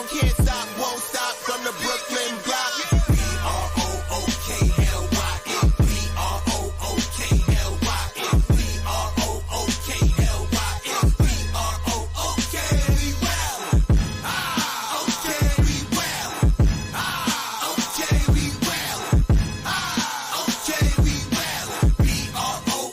strong, can't stop, won't stop from the Brooklyn block. B-R-O-O-K-L-Y-N. B-R-O-O-K-L-Y-N. B-R-O-O-K-L-Y-N. B-R-O-O-K, we well. Okay, we well. Okay, we well. Okay, we well. B-R-O-O-K-L-Y-N.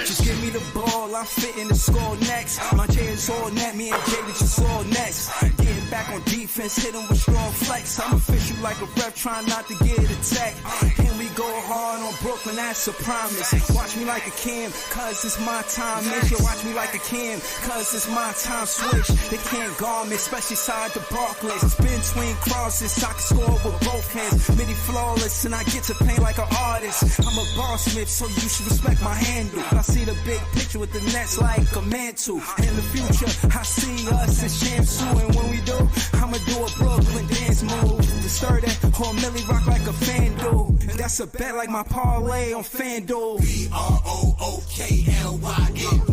Just give me the ball, I'm fitting the score next. My J is all net, me and Jay just all next. Getting back on defense, hit him with strong flex. I'm official like a ref, trying not to get attacked. And we go hard on Brooklyn, that's a promise. Watch me like a Cam, cause it's my time. Mitch, watch me like a Cam, cause it's my time. Switch, they can't guard me, especially side the Barclays. Spin between crosses, I can score with both hands. Midi flawless, and I get to play like an artist. I'm a boss smith, so you should respect my handle. I see the big picture with the Nets like a mantle. In the future, I see us as champs too. And when we do, I'ma do a Brooklyn dance move. The stir that whole Millie rock like a FanDuel. And that's a bet like my parlay on FanDuel. B-R-O-O-K-L-Y-N.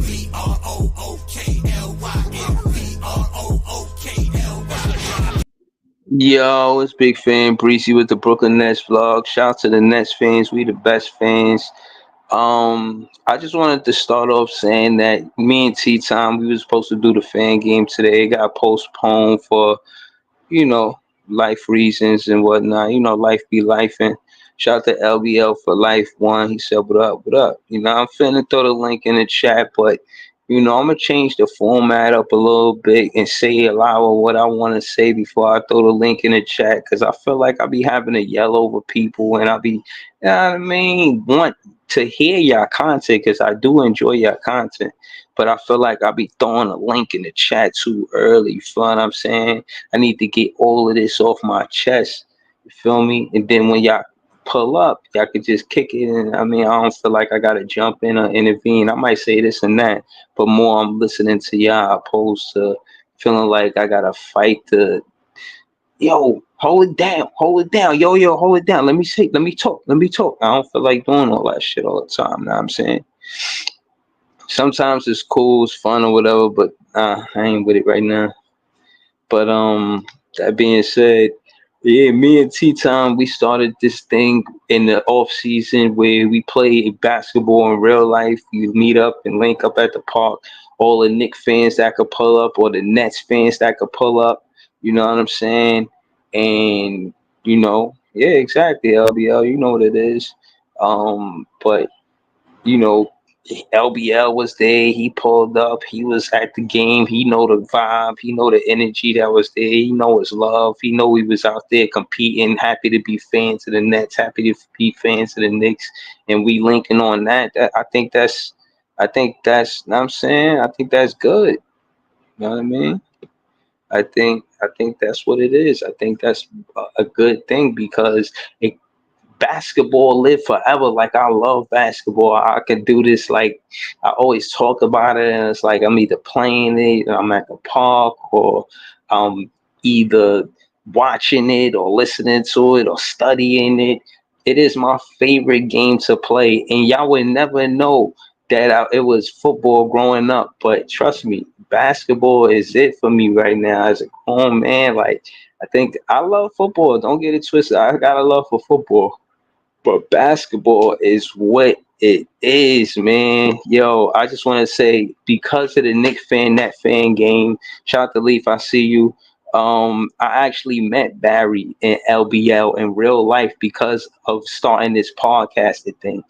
B-R-O-O-K-L-Y-N. B-R-O-O-K-L-Y-N. Yo, it's Big Fan Breezy with the Brooklyn Nets vlog. Shout out to the Nets fans. We the best fans. I just wanted to start off saying that me and T-Time, we were supposed to do the fan game today. It got postponed for, life reasons and whatnot. Life be life. And shout out to LBL for Life One. He said, what up, what up? I'm finna throw the link in the chat, but, I'm going to change the format up a little bit and say a lot of what I want to say before I throw the link in the chat, because I feel like I be having to yell over people and I be, you know what I mean, want to hear your content, because I do enjoy your content, but I feel like I be throwing a link in the chat too early. You feel what I'm saying? I need to get all of this off my chest. You feel me? And then when y'all pull up, y'all could just kick it in. I don't feel like I gotta jump in or intervene. I might say this and that, but more I'm listening to y'all opposed to feeling like I gotta fight to, yo, hold it down, hold it down, yo, hold it down. Let me talk. I don't feel like doing all that shit all the time. Know what I'm saying? Sometimes it's cool, it's fun or whatever, but I ain't with it right now. But that being said, yeah, me and T-Time, we started this thing in the off season where we play basketball in real life. You meet up and link up at the park. All the Knicks fans that could pull up, or the Nets fans that could pull up. You know what I'm saying? And yeah, exactly, LBL. You know what it is. But LBL was there. He pulled up. He was at the game. He know the vibe. He know the energy that was there. He know his love. He know he was out there competing. Happy to be fans of the Nets. Happy to be fans of the Knicks. And we linking on that. I think that's. Know what I'm saying? I think that's good. You know what I mean? I think that's what it is. I think that's a good thing, because basketball live forever. Like, I love basketball. I can do this. Like, I always talk about it, and it's like I'm either playing it, I'm at the park, or either watching it or listening to it or studying it. It is my favorite game to play, and y'all would never know that it was football growing up. But trust me, basketball is it for me right now as a grown man. Like, I think I love football. Don't get it twisted. I got a love for football. But basketball is what it is, man. Yo, I just want to say, because of the Knicks fan, that fan game, shout out to Leaf, I see you. I actually met Barry and LBL in real life because of starting this podcasting thing,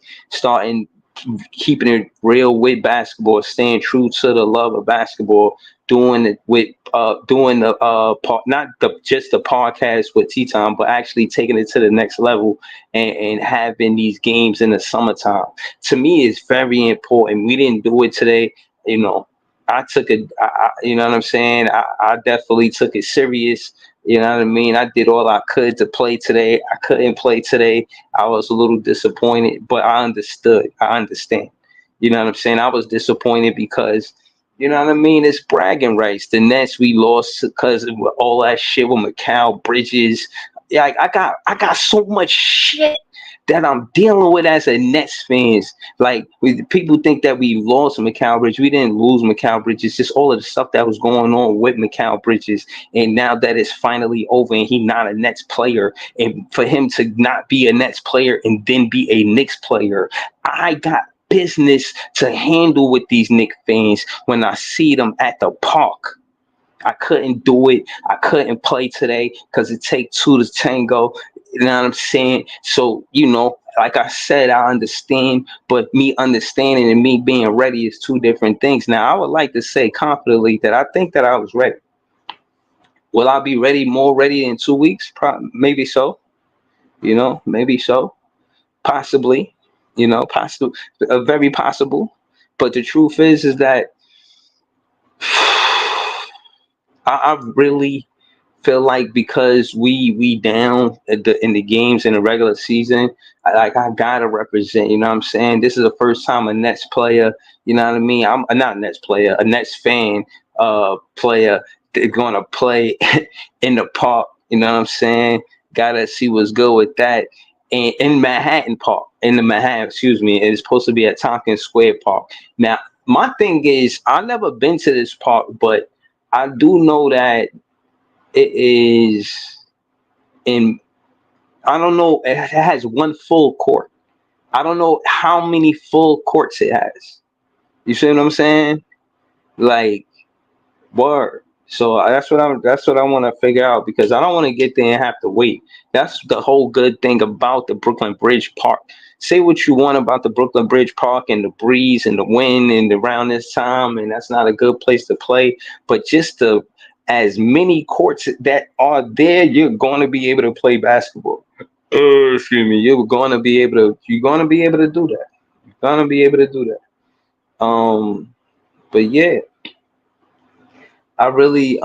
keeping it real with basketball, staying true to the love of basketball, doing it with doing the not just the podcast with T-Time, but actually taking it to the next level and having these games in the summertime. To me, it's very important. We didn't do it today. I took it, you know what I'm saying? I definitely took it serious. You know what I mean? I did all I could to play today. I couldn't play today. I was a little disappointed, but I understood. I understand. You know what I'm saying? I was disappointed because, you know what I mean? It's bragging rights. The Nets, we lost because of all that shit with Mikal Bridges. Yeah, I got so much shit that I'm dealing with as a Nets fans. Like people think that we lost Mikal Bridges. We didn't lose Mikal Bridges. Just all of the stuff that was going on with Mikal Bridges, and now that it's finally over, and he's not a Nets player, and for him to not be a Nets player and then be a Knicks player, I got business to handle with these Knicks fans when I see them at the park. I couldn't do it. I couldn't play today because it takes two to tango. You know what I'm saying? So, like I said, I understand, but me understanding and me being ready is two different things. Now, I would like to say confidently that I think that I was ready. Will I be ready, more ready in 2 weeks? Maybe so. Maybe so. Possibly. Possible, very possible. But the truth is that I really feel like because we down in the games in the regular season, I gotta represent. You know what I'm saying? This is the first time a Nets player. You know what I mean? I'm not a Nets player, a Nets fan. Player they're gonna play in the park. You know what I'm saying? Gotta see what's good with that. And in Manhattan Park, in the Manhattan, excuse me, it's supposed to be at Tompkins Square Park. Now, my thing is, I've never been to this park, but I do know that it is in, I don't know, it has one full court. I don't know how many full courts it has. You see what I'm saying? Like, word. So that's what I want to figure out, because I don't want to get there and have to wait. That's the whole good thing about the Brooklyn Bridge Park. Say what you want about the Brooklyn Bridge Park and the breeze and the wind and around this time, and that's not a good place to play. But just as many courts that are there, you're going to be able to play basketball. Excuse me. You're going to be able to do that. You're going to be able to do that. But yeah, I really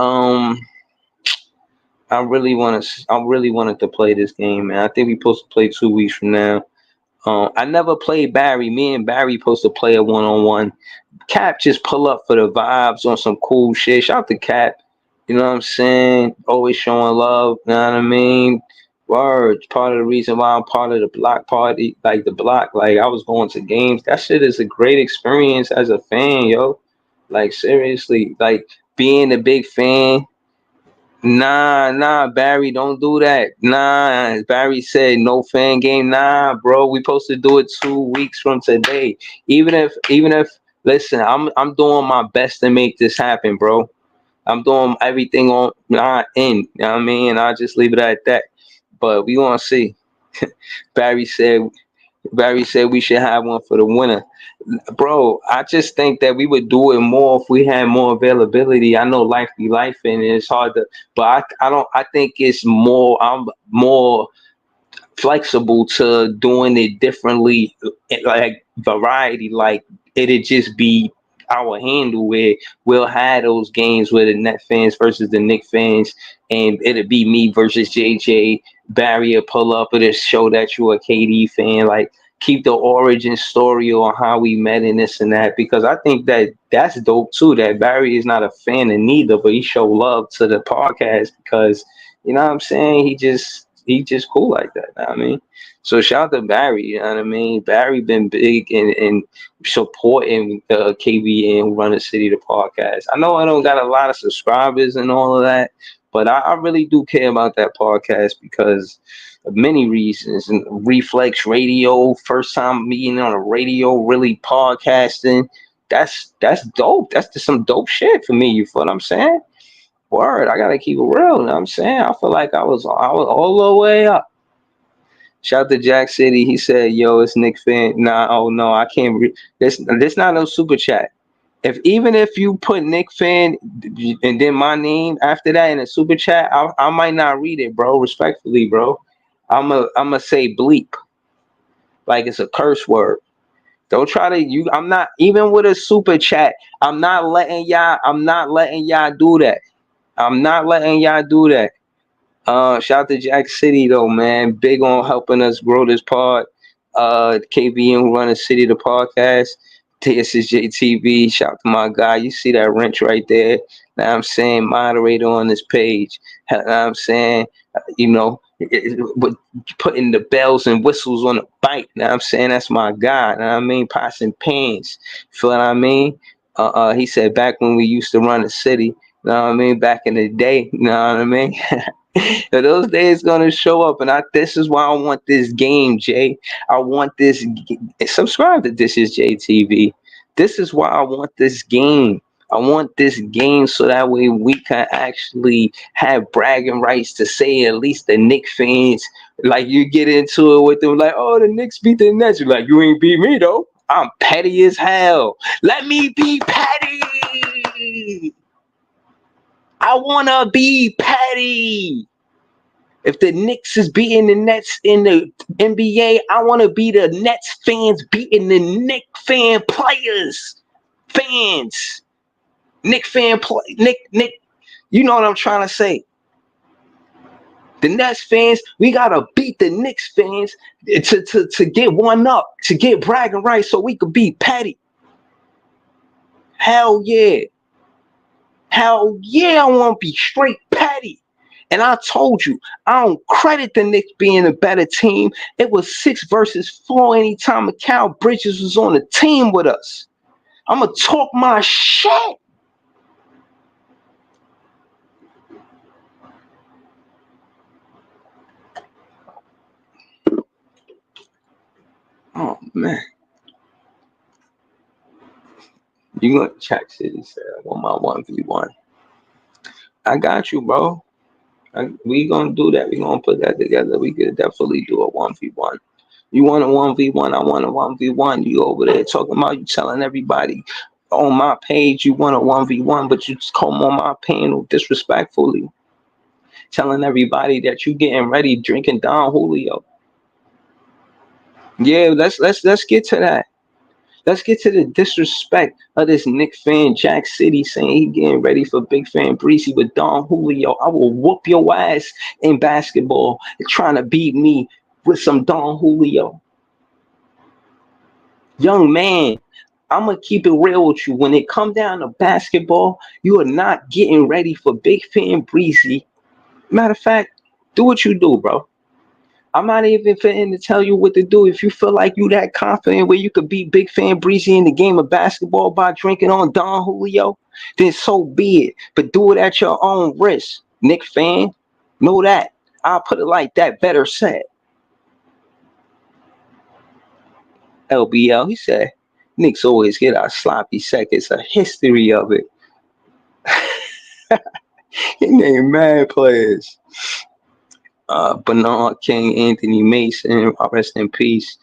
wanted to play this game, man. I think we supposed to play 2 weeks from now. I never played Barry. Me and Barry supposed to play a 1-on-1. Cap just pull up for the vibes on some cool shit. Shout out to Cap. You know what I'm saying? Always showing love. You know what I mean? Words. Part of the reason why I'm part of the block party, like the block. Like I was going to games. That shit is a great experience as a fan, yo. Like seriously, like being a big fan. Nah, Barry, don't do that. Nah, Barry said no fan game. Nah, bro, we supposed to do it 2 weeks from today. Even if, listen, I'm doing my best to make this happen, bro. I'm doing everything on my end. You know what I mean? I'll just leave it at that. But we gonna see. Barry said we should have one for the winner. Bro, I just think that we would do it more if we had more availability. I know life be life and it's hard to, but I think it's more, I'm more flexible to doing it differently, like variety. Like it'd just be our handle where we'll have those games with the Net fans versus the Knick fans, and it'll be me versus JJ. Barry will pull up, it'll show that you're a KD fan. Like keep the origin story on how we met and this and that, because I think that that's dope too. That Barry is not a fan of neither, but he show love to the podcast because you know what I'm saying. He just cool like that. You know what I mean, so shout out to Barry. You know what I mean. Barry been big in supporting KvN Run the City the podcast. I know I don't got a lot of subscribers and all of that, but I really do care about that podcast because of many reasons. And Reflex Radio, first time meeting on a radio, really podcasting. That's dope. That's just some dope shit for me. You feel what I'm saying? Word, I gotta keep it real. You know what I'm saying? I feel like I was all the way up. Shout out to Jack City. He said, "Yo, it's Nick fan." Nah, oh no, I can't. This not no super chat. Even if you put Nick fan and then my name after that in a super chat, I might not read it, bro. Respectfully, bro. I'm say bleep like it's a curse word. Don't try to you. I'm not even with a super chat. I'm not letting y'all do that. I'm not letting y'all do that. Shout out to Jack City though, man. Big on helping us grow this pod. KvN Run the City the podcast. TSSJ TV. Shout out to my guy. You see that wrench right there? Now I'm saying moderator on this page. Now I'm saying, you know, with putting the bells and whistles on the bike. Now I'm saying that's my guy. Now I mean, pots and pans. Feel what I mean? He said back when we used to run the city. You know what I mean? Back in the day. You know what I mean? So those days gonna show up, and this is why I want this game, Jay. I want this. Subscribe to This Is JTV. This is why I want this game. I want this game so that way we can actually have bragging rights to say at least the Knicks fans, like you get into it with them, like, oh, the Knicks beat the Nets. You're like, you ain't beat me though. I'm petty as hell. Let me be petty. I wanna be petty. If the Knicks is beating the Nets in the NBA, I want to be the Nets fans beating the Knick fan players. Fans. Knick fan play. Nick. You know what I'm trying to say. The Nets fans, we got to beat the Knicks fans to get one up, to get bragging rights so we could be petty. Hell yeah. Hell yeah, I want to be straight petty. And I told you, I don't credit the Knicks being a better team. It was 6-4 anytime Mikal Bridges was on the team with us. I'm going to talk my shit. Oh, man. You going to check City said, I want my 1v1. I got you, bro. We going to do that. We going to put that together. We could definitely do a 1v1. You want a 1v1, I want a 1v1. You over there talking about, you telling everybody on my page you want a 1v1, but you just come on my panel disrespectfully. Telling everybody that you getting ready, drinking Don Julio. Yeah, let's get to that. Let's get to the disrespect of this Knicks fan, Jack City, saying he getting ready for Big Fan Breezy with Don Julio. I will whoop your ass in basketball trying to beat me with some Don Julio. Young man, I'm going to keep it real with you. When it come down to basketball, you are not getting ready for Big Fan Breezy. Matter of fact, do what you do, bro. I'm not even fitting to tell you what to do. If you feel like you that confident where you could beat Big Fan Breezy in the game of basketball by drinking on Don Julio, then so be it. But do it at your own risk. Knicks fan, know that. I'll put it like that, better said. LBL, he said, Knicks always get our sloppy seconds, a history of it. He named mad players. Bernard King, Anthony Mason, rest in peace.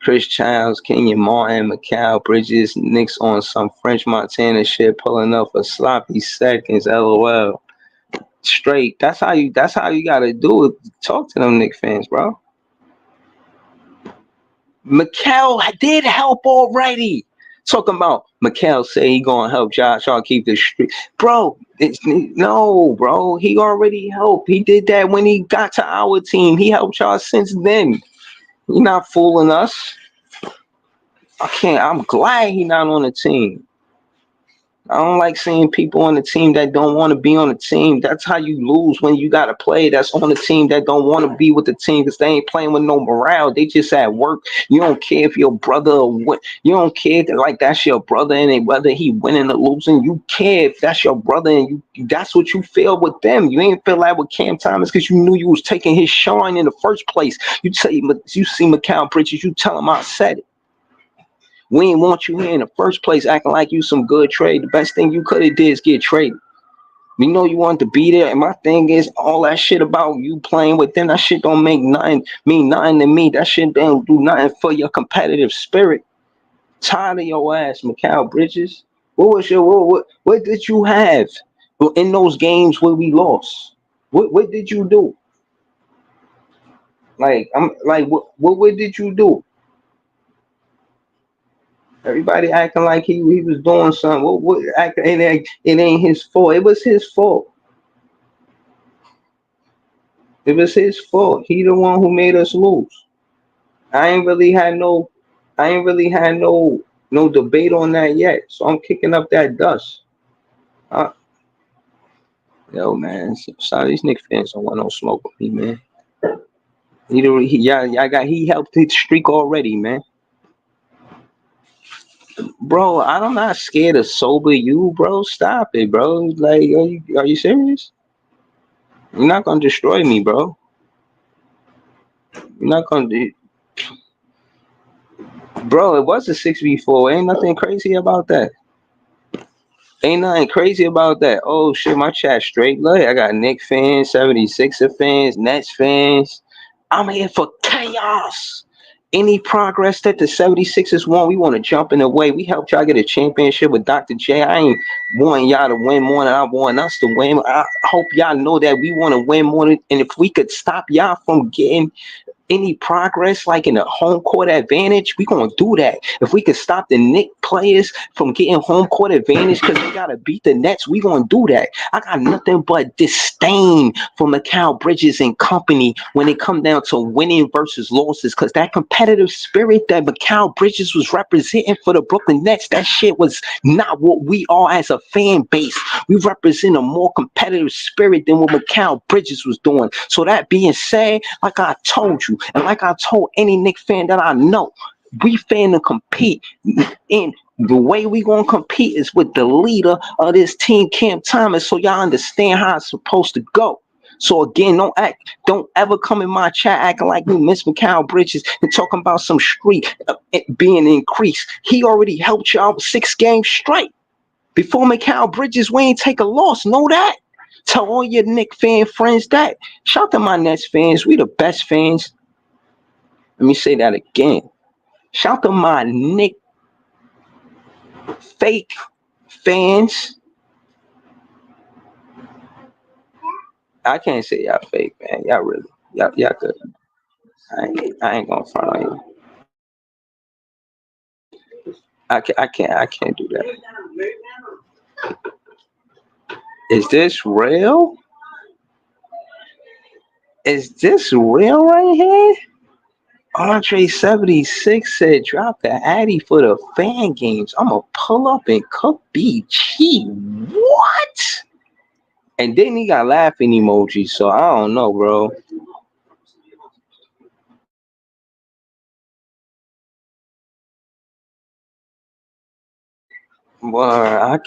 Chris Childs, Kenyon Martin, Mikal Bridges, Knicks on some French Montana shit, pulling up for sloppy seconds. LOL. Straight. That's how you gotta do it. Talk to them Knicks fans, bro. Mikal did help already. Talking about Mikal say he gonna help Josh all keep the street. Bro, no, bro. He already helped. He did that when he got to our team. He helped y'all since then. You're not fooling us. I'm glad he not on the team. I don't like seeing people on the team that don't want to be on the team. That's how you lose when you got to play that's on the team that don't want to be with the team because they ain't playing with no morale. They just at work. You don't care if your brother or what. You don't care that like that's your brother and whether he winning or losing. You care if that's your brother and that's what you feel with them. You ain't feel like with Cam Thomas because you knew you was taking his shine in the first place. You see Mikal Bridges, you tell him I said it. We ain't want you here in the first place acting like you some good trade. The best thing you could have did is get traded. We know you wanted to be there. And my thing is all that shit about you playing with them, that shit don't mean nothing to me. That shit don't do nothing for your competitive spirit. Tired of your ass, Mikal Bridges. What did you have in those games where we lost? What did you do? What did you do? Everybody acting like he was doing something. It ain't his fault. It was his fault. It was his fault. He the one who made us lose. I ain't really had no debate on that yet. So I'm kicking up that dust. Yo, man, some of these Knicks fans don't want no smoke with me, man. He helped his streak already, man. Bro, I'm not scared of sober you, bro. Stop it, bro. Like, are you serious? You're not gonna destroy me, bro. You're not gonna do, bro. It was a 6v4. Ain't nothing crazy about that. Ain't nothing crazy about that. Oh shit, my chat straight. Look, I got Knick fans, 76er fans, Nets fans. I'm here for chaos. Any progress that the 76ers want, we want to jump in the way. We helped y'all get a championship with Dr. J. I ain't wanting y'all to win more than I want us to win. I hope y'all know that we want to win more than, and if we could stop y'all from getting any progress like in a home court advantage, we gonna do that. If we could stop the Knick players from getting home court advantage because we gotta beat the Nets, we gonna do that. I got nothing but disdain for Mikal Bridges and company when it come down to winning versus losses, because that competitive spirit that Mikal Bridges was representing for the Brooklyn Nets, that shit was not what we are as a fan base. We represent a more competitive spirit than what Mikal Bridges was doing. So that being said, like I told you, and like I told any Knicks fan that I know, we finna compete. And the way we gonna compete is with the leader of this team, Cam Thomas, so y'all understand how it's supposed to go. So again, don't ever come in my chat acting like we miss Mikal Bridges and talking about some streak being increased. He already helped y'all 6 games straight. Before Mikal Bridges, we ain't take a loss. Know that. Tell all your Knick fan friends that. Shout to my Nets fans. We the best fans. Let me say that again. Shout to my Knick fake fans. I can't say y'all fake, man. Y'all really, y'all good. I ain't gonna front on you. I can't do that. Is this real? Is this real right here? Andre 76 said, drop the Addy for the fan games. I'm going to pull up and cook BG. What? And then he got laughing emojis, so I don't know, bro. Well,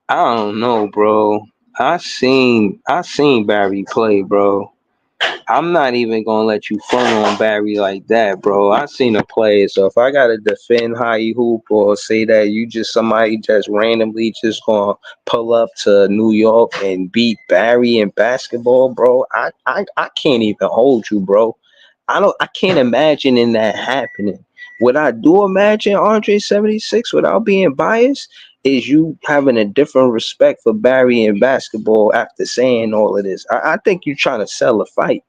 I don't know, bro. I seen Barry play, bro. I'm not even gonna let you front on Barry like that, bro. I seen him play, so if I gotta defend how he hoop or say that you just somebody just randomly just gonna pull up to New York and beat Barry in basketball, bro, I can't even hold you, bro. I can't imagine in that happening. What I do imagine, Andre 76, without being biased, is you having a different respect for Barry in basketball after saying all of this. I think you're trying to sell a fight.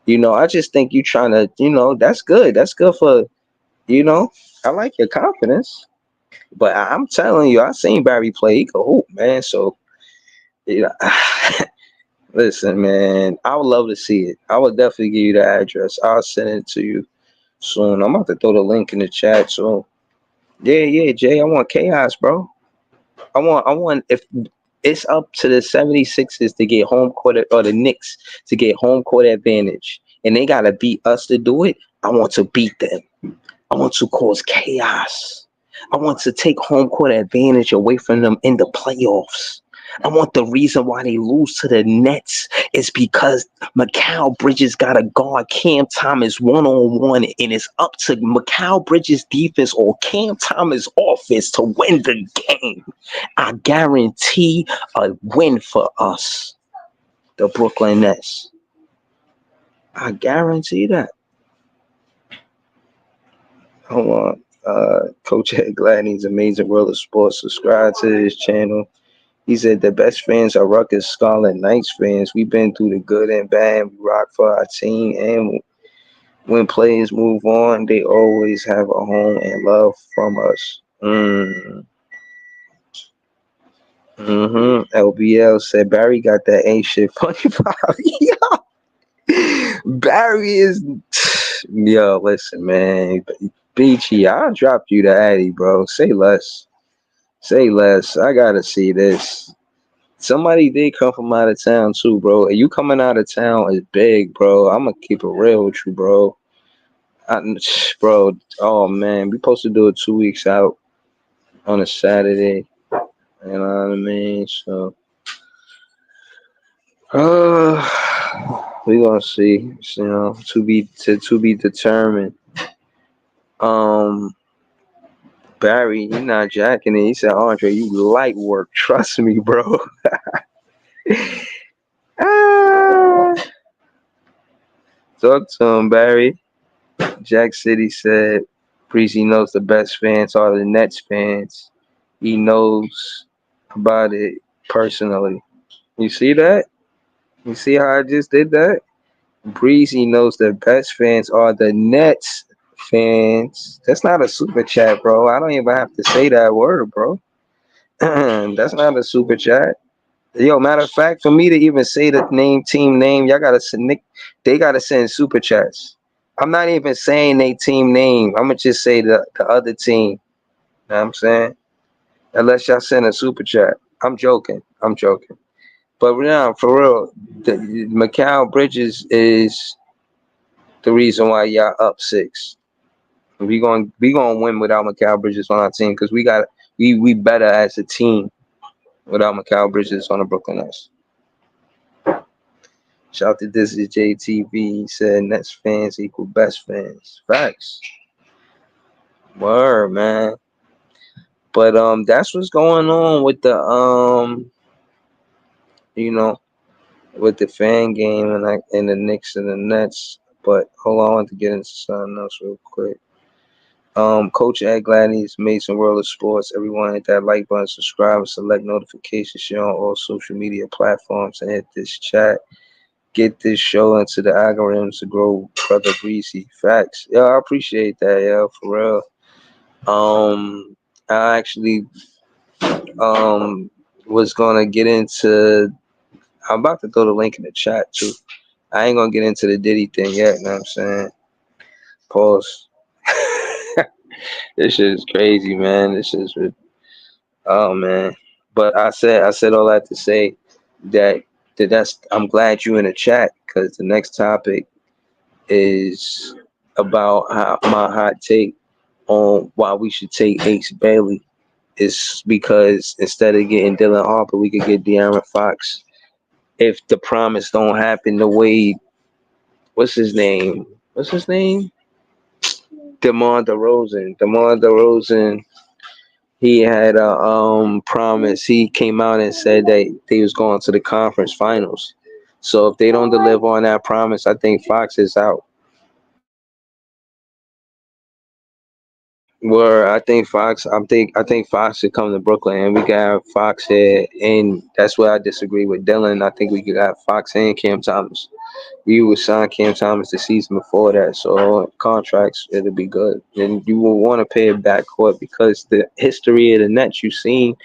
I just think you trying to, that's good. That's good for, you know, I like your confidence. But I'm telling you, I seen Barry play. He could hoop, man. So, you know, listen, man, I would love to see it. I would definitely give you the address. I'll send it to you soon. I'm about to throw the link in the chat. So, yeah, Jay, I want chaos, bro. I want if it's up to the 76ers to get home court or the Knicks to get home court advantage and they gotta beat us to do it. I want to beat them. I want to cause chaos. I want to take home court advantage away from them in the playoffs. I want the reason why they lose to the Nets is because Mikal Bridges got to guard Cam Thomas one-on-one, and it's up to Mikal Bridges' defense or Cam Thomas' offense to win the game. I guarantee a win for us, the Brooklyn Nets. I guarantee that. Hold on. Coach Ed Gladney's Amazing World of Sports. Subscribe to his channel. He said the best fans are Rutgers Scarlet Knights fans. We've been through the good and bad. We rock for our team. And when players move on, they always have a home and love from us. LBL said Barry got that ain't shit funny vibe. Barry is yo, listen, man. Beachy, I dropped you to Addy, bro. Say less. Say less. I gotta see this. Somebody did come from out of town too, bro. And you coming out of town is big, bro. I'm gonna keep it real with you, bro. I, bro, oh man, we supposed to do it 2 weeks out on a Saturday. You know what I mean? So, we gonna see. You know, to be determined. Um, Barry, he not jacking it. He said, Andre, you light work. Trust me, bro. Ah, talk to him, Barry. Jack City said, Breezy knows the best fans are the Nets fans. He knows about it personally. You see that? You see how I just did that? Breezy knows the best fans are the Nets fans. That's not a super chat, bro. I don't even have to say that word, bro. That's not a super chat. Yo, matter of fact, for me to even say the team name, y'all gotta send. They gotta send super chats. I'm not even saying they team name. I'm gonna just say the other team. You know what I'm saying? Unless y'all send a super chat. I'm joking. I'm joking. But now, for real, Macau Bridges is the reason why y'all up 6. We gonna win without Macau Bridges on our team because we better as a team without Macau Bridges on the Brooklyn Nets. Shout out to this is JTV. He said Nets fans equal best fans. Facts. Word, man. But that's what's going on with the you know, with the fan game and the Knicks and the Nets. But hold on, I want to get into something else real quick. Coach Ed Gladney's Mason World of Sports. Everyone hit that like button, subscribe, and select notifications, share on all social media platforms, and hit this chat. Get this show into the algorithms to grow Brother Breezy. Facts. Yeah, I appreciate that, yeah, for real. I actually was gonna get into I'm about to throw the link in the chat too. I ain't gonna get into the Diddy thing yet, you know what I'm saying? Pause. This shit is crazy, man. This is oh man. But I said all that to say that that's I'm glad you in the chat because the next topic is about how my hot take on why we should take Ace Bailey is because instead of getting Dylan Harper, we could get De'Aaron Fox. If the promise don't happen the way, what's his name? What's his name? DeMar DeRozan. DeMar DeRozan. He had a promise. He came out and said that they was going to the conference finals. So if they don't deliver on that promise, I think Fox is out. Where I think Fox should come to Brooklyn and we got Fox here, and that's where I disagree with Dylan. I think we could have Fox and Cam Thomas. We would sign Cam Thomas the season before that, so contracts it'll be good. And you will want to pay a backcourt because the history of the Nets you've seen,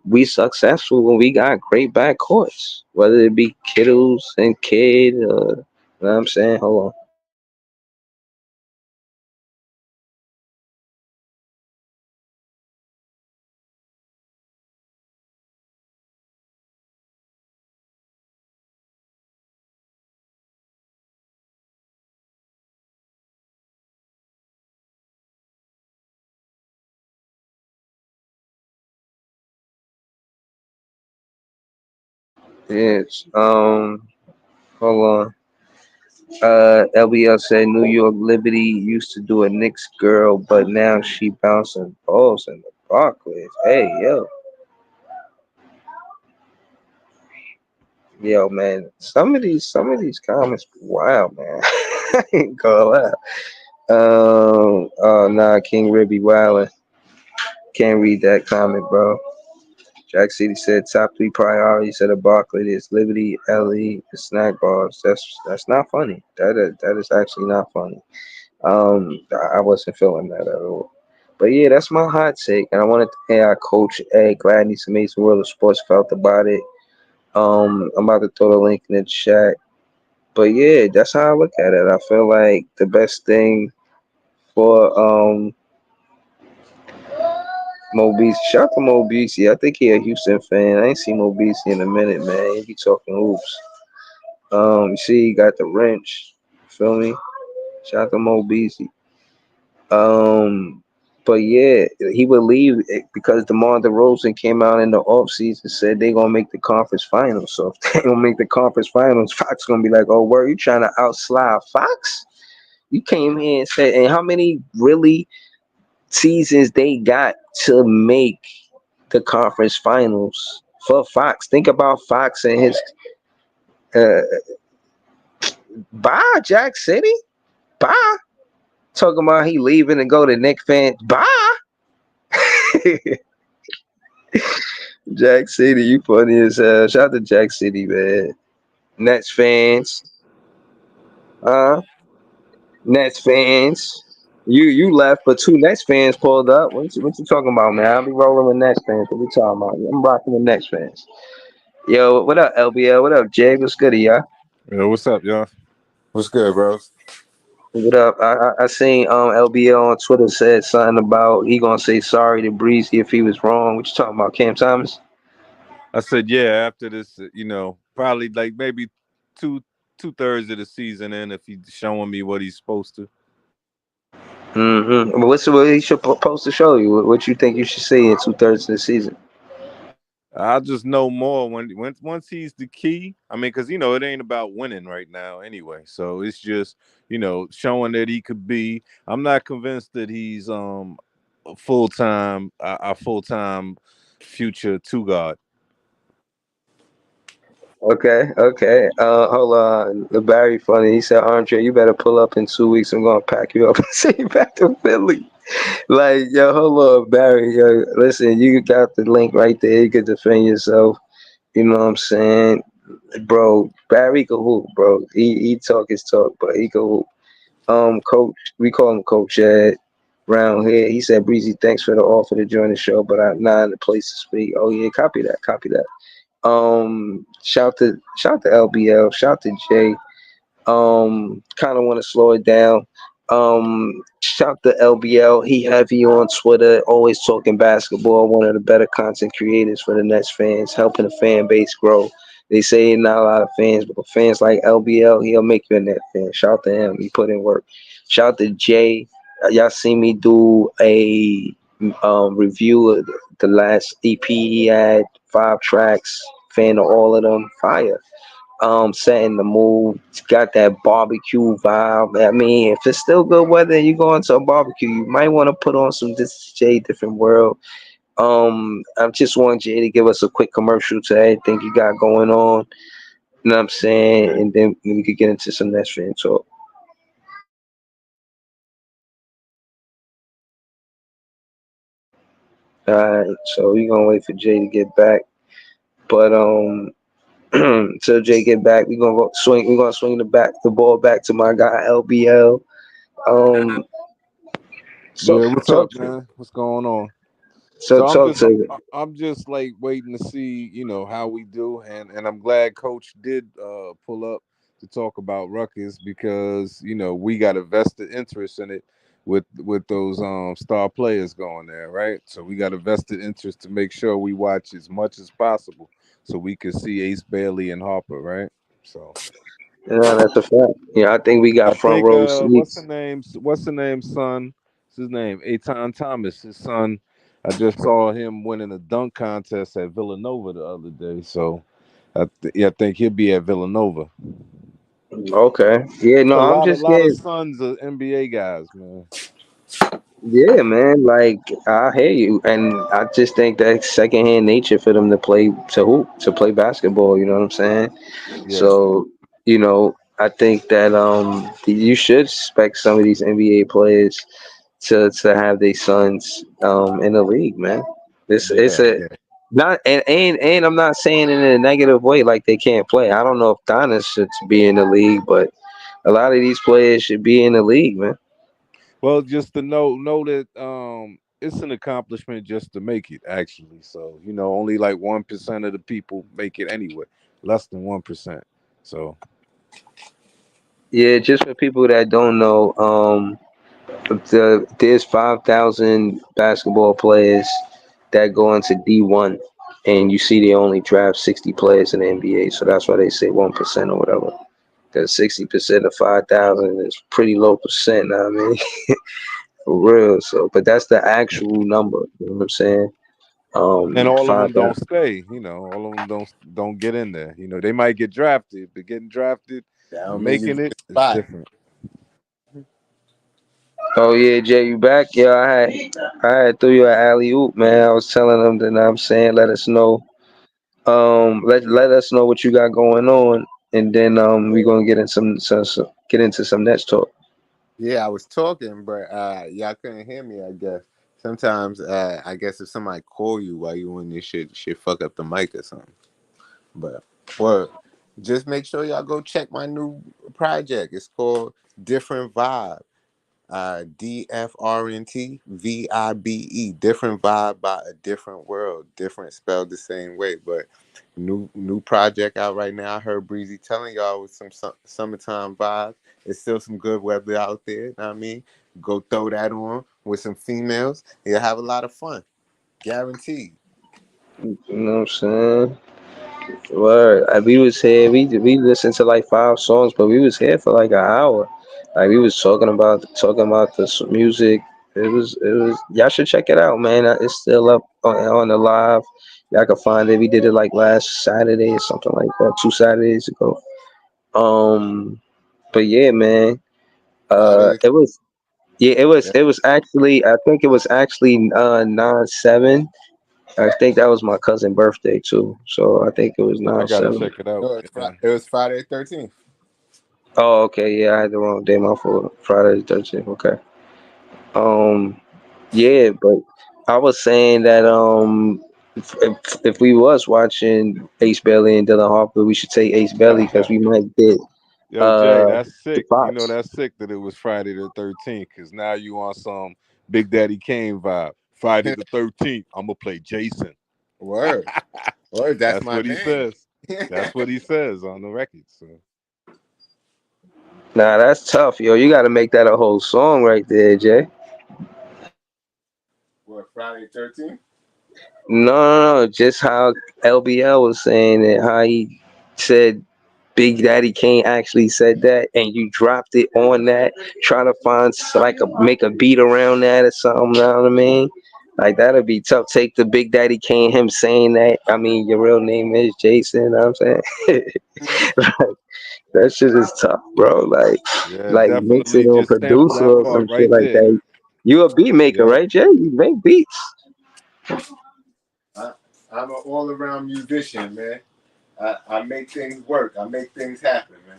we successful when we got great backcourts, whether it be Kittles and Kidd. You know what I'm saying? Hold on. Yes. Hold on. LBL said New York Liberty used to do a Knicks girl, but now she bouncing balls in the Barclays. Hey, yo, man. Some of these comments, wow, man. I ain't gonna lie. Oh nah, King Ribby Wildin. Can't read that comment, bro. Jack City said top 3 priorities at a Barclays is Liberty, LE, the snack bars. That's not funny. That is actually not funny. I wasn't feeling that at all. But yeah, that's my hot take, and I wanted to hear how Coach Ed Gladney's Amazing World of Sports felt about it. I'm about to throw the link in the chat. But yeah, that's how I look at it. I feel like the best thing for Mo Beasley. Shout out to Mo Beasley. I think he a Houston fan. I ain't seen Mo Beasley in a minute, man. He be talking hoops. You see, he got the wrench. Feel me? Shout out to Mo Beasley. Um, but yeah, he would leave because DeMar DeRozan came out in the offseason and said they gonna make the conference finals. So if they gonna make the conference finals, Fox gonna be like, "Oh, where you trying to outslide Fox? You came here and said, and how many really seasons they got to make the conference finals for Fox? Think about Fox and his uh, bye Jack City, bye. Talking about he leaving and go to Knicks fans, bye." Jack City, you funny as hell. Shout out to Jack City, man. Nets fans, uh, Nets fans. You left, but two Nets fans pulled up. What you talking about, man? I'll be rolling with Nets fans. What you talking about? I'm rocking with Nets fans. Yo, what up, LBL? What up, Jay? What's good, y'all? Yo, what's up, y'all? What's good, bros? What up? I seen LBL on Twitter said something about he gonna say sorry to Breezy if he was wrong. What you talking about, Cam Thomas? I said, yeah, after this, probably like maybe two two-thirds of the season in, if he's showing me what he's supposed to. Mm-hmm. What he should post to show you? What you think you should see in 2/3 of the season? I'll just know more when once he's the key. I mean, because it ain't about winning right now anyway. So it's just showing that he could be. I'm not convinced that he's a full time future two guard. Okay. Hold on. The Barry funny. He said, Andre, you better pull up in 2 weeks. I'm gonna pack you up and send you back to Philly. Like, yo, hold on, Barry. Yo, listen, you got the link right there. You can defend yourself. You know what I'm saying? Bro, Barry can hoop, bro. He talk his talk, but he can hoop. Coach, we call him Coach Ed round here. He said, Breezy, thanks for the offer to join the show, but I'm not in the place to speak. Oh yeah, copy that, copy that. Shout to LBL, shout to Jay. Kind of want to slow it down. Shout to LBL. He heavy on Twitter, always talking basketball. One of the better content creators for the Nets fans, helping the fan base grow. They say not a lot of fans, but fans like LBL, he'll make you a Net fan. Shout to him. He put in work. Shout to Jay. Y'all see me do a review of the last EP he had, 5 tracks. Fan of all of them. Fire, setting the mood. It's got that barbecue vibe. I mean, if it's still good weather and you going to a barbecue, you might want to put on some This Is Jay Different World. I just want Jay to give us a quick commercial to everything you got going on. You know what I'm saying? And then we could get into some next fan talk. All right, so we're gonna wait for Jay to get back. But till Jay get back, we're gonna swing. We're gonna swing the ball back to my guy LBL. Um, so Yeah, what's talk up, to man? What's going on? so So I'm talk just to I'm just like waiting to see how we do, and I'm glad Coach did pull up to talk about Ruckus because we got a vested interest in it with those star players going there, right? So we got a vested interest to make sure we watch as much as possible so we can see Ace Bailey and Harper, right? So Yeah, that's a fact. Yeah, I think we I got front think row what's the seats. name? What's the name? Son, what's his name? Aton Thomas. His son. I just saw him winning a dunk contest at Villanova the other day. So I think he'll be at Villanova. Okay. Yeah, It's no, a I'm lot, a just lot of getting. sons of NBA guys, man. Yeah, man. Like I hear you, and I just think that's secondhand nature for them to play to hoop to play basketball. You know what I'm saying? Yeah, So, I think that you should expect some of these NBA players to have their sons in the league, man. It's yeah, a yeah. not and I'm not saying it in a negative way like they can't play. I don't know if Donis should be in the league, but a lot of these players should be in the league, man. Well, just to know that it's an accomplishment just to make it actually. So only like 1% of the people make it anyway. Less than 1%. So Yeah, just for people that don't know, there's 5,000 basketball players. that go into D1, and you see they only draft 60 players in the NBA, so that's why they say 1% or whatever. Because 60% of 5,000 is pretty low percent. I mean, for real. So, but that's the actual number. You know what I'm saying? And all of them don't 5,000. stay. All of them don't get in there. They might get drafted, but getting drafted That and don't mean you making get it a is spot. different. Oh yeah, Jay, you back? Yeah, I had threw you an alley oop, man. I was telling them that I'm saying let us know. Let us know what you got going on, and then we gonna get in get into some Nets talk. Yeah, I was talking, but y'all couldn't hear me. I guess sometimes I guess if somebody call you while you in this shit fuck up the mic or something. But well, just make sure y'all go check my new project. It's called Different Vibe. DFRNT VIBE. Different vibe by a different world. Different spelled the same way, but new project out right now. I heard Breezy telling y'all with some summertime vibes. It's still some good weather out there. Know what I mean, go throw that on with some females. You'll have a lot of fun, guaranteed. You know what I'm saying? Word. We was here. We listened to like 5 songs, but we was here for like an hour. Like we was talking about this music. It was. Y'all should check it out, man. It's still up on the live. Y'all can find it. We did it like last Saturday or something like that, 2 Saturdays ago. Um, but yeah, man. Friday. It was. Yeah, it was. Yeah. It was actually. I think it was actually 9/7. I think that was my cousin's birthday too. So I think it was I nine gotta seven. check it out. No, Yeah. it was Friday 13th. Oh, okay. Yeah, I had the wrong day. My fault. Friday the 13th. Okay. Um, yeah, but I was saying that if we was watching Ace Bailey and Dylan Harper, we should take Ace Bailey because we might get Yo, Jay, uh that's the sick. Fox. That's sick that it was Friday the 13th, because now you on some Big Daddy Kane vibe. Friday the 13th, I'm gonna play Jason. Word, word. That's That's my what he man. says. That's what he says on the record. So Nah, that's tough, yo. You got to make that a whole song right there, Jay. What, Friday 13th? No, no, no. Just how LBL was saying it, how he said Big Daddy Kane actually said that, and you dropped it on that, trying to find make a beat around that or something. You know what I mean? Like that'd be tough. Take the Big Daddy Kane, him saying that. I mean, your real name is Jason. You know what I'm saying? Like, that shit is tough, bro. yeah, Like mix definitely it on just sample producer that or part some shit right like there. that. You a beat maker, Yep. right, Jay? You make beats. I, I'm an all around musician, man. I make things work. I make things happen, man.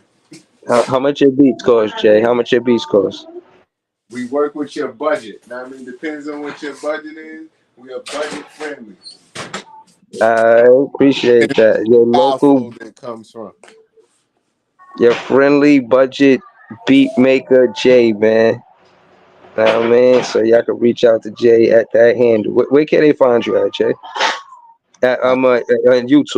How much your beats cost, Jay? How much your beats cost? We work with your budget. Now, I mean, depends on what your budget is. We are budget friendly. I appreciate Depending that. Your on the local, household that comes from. your friendly budget beat maker, Jay, man. Know what I mean? So y'all can reach out to Jay at that handle. Where can they find you at, Jay? Uh, I'm on YouTube,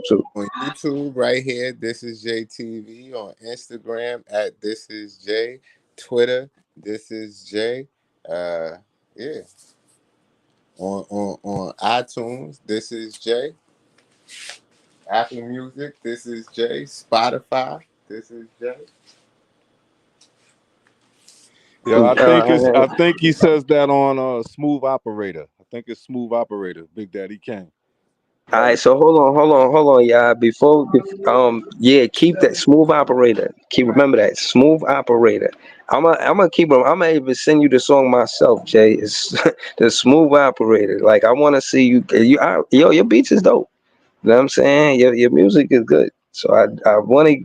too. on YouTube, right here, this is JTV. On Instagram, at this is J. Twitter, this is J. Yeah. On iTunes, this is J. Apple Music, this is J. Spotify, this is J. Yeah, Uh, I think he says that on Smooth Operator. I think it's Smooth Operator, Big Daddy Kane. all right, Word. so hold on, y'all. Yeah, keep that smooth operator. Remember that smooth operator. I'm gonna keep. I'm gonna even send you the song myself, Jay. It's the smooth operator. Like I want to see yo, your beats is dope. You know what I'm saying? Your music is good. So I wanna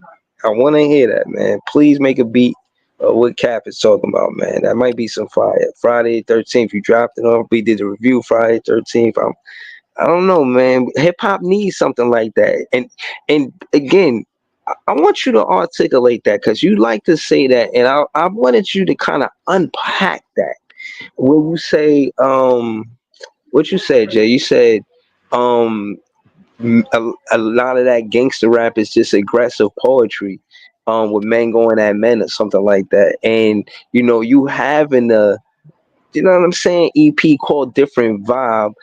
hear that, man. Please make a beat. What Cap is talking about, man. That might be some fire. Friday 13th, you dropped it on. We did a review Friday 13th. I don't know, man. Hip hop needs something like that. And again, I want you to articulate that because you like to say that, and I wanted you to kind of unpack that. When you say what you said, Jay? You said um a lot of that gangster rap is just aggressive poetry, with men going at men or something like that. And you having the you know what I'm saying, EP called Different Vibe.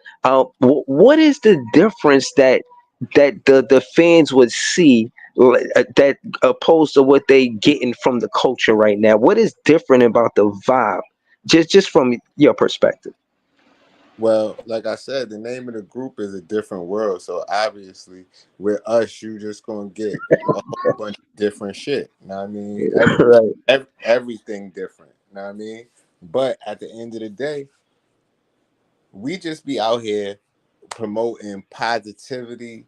What is the difference that the fans would see that opposed to what they getting from the culture right now? What is different about the vibe? Just from your perspective. Well, like I said, the name of the group is a different world. So obviously, with us, you just gonna get a whole bunch of different shit. You know what I mean? Right, Everything different. You know what I mean? But at the end of the day, we just be out here promoting positivity,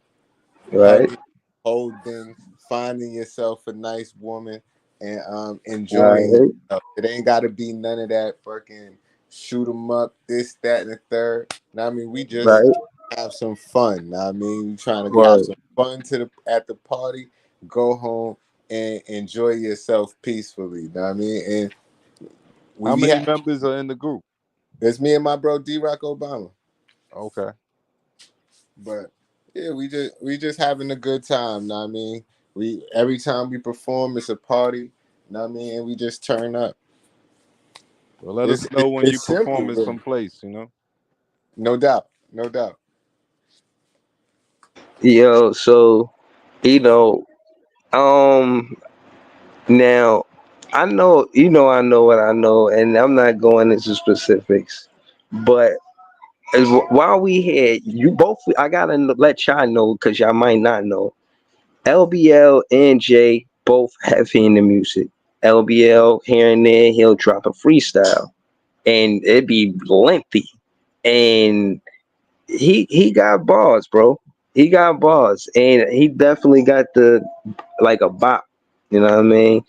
right, hugging, holding, finding yourself a nice woman, and enjoying right, yourself. It ain't got to be none of that fucking shoot 'em up, this, that, and the third. Now, I mean, we just right. have some fun. Now, I mean, we trying to have Word. some fun at the party, go home and enjoy yourself peacefully. Now, I mean, and How we many have members are in the group? it's me and my bro D Rock Obama. Okay. But yeah, we just having a good time. Know what I mean, we every time we perform, it's a party. Know what I mean, and we just turn up. Well, let us It's know when you it's simple, performing really. someplace. You know. No doubt, no doubt. Yo, so you know, um, now I know what I know, and I'm not going into specifics, but while we here, you both, I gotta let y'all know because y'all might not know. LBL and Jay both have in the music. LBL here and there, he'll drop a freestyle, and it'd be lengthy, and he got bars, bro. He got bars, and he definitely got the like a bop. You know what I mean?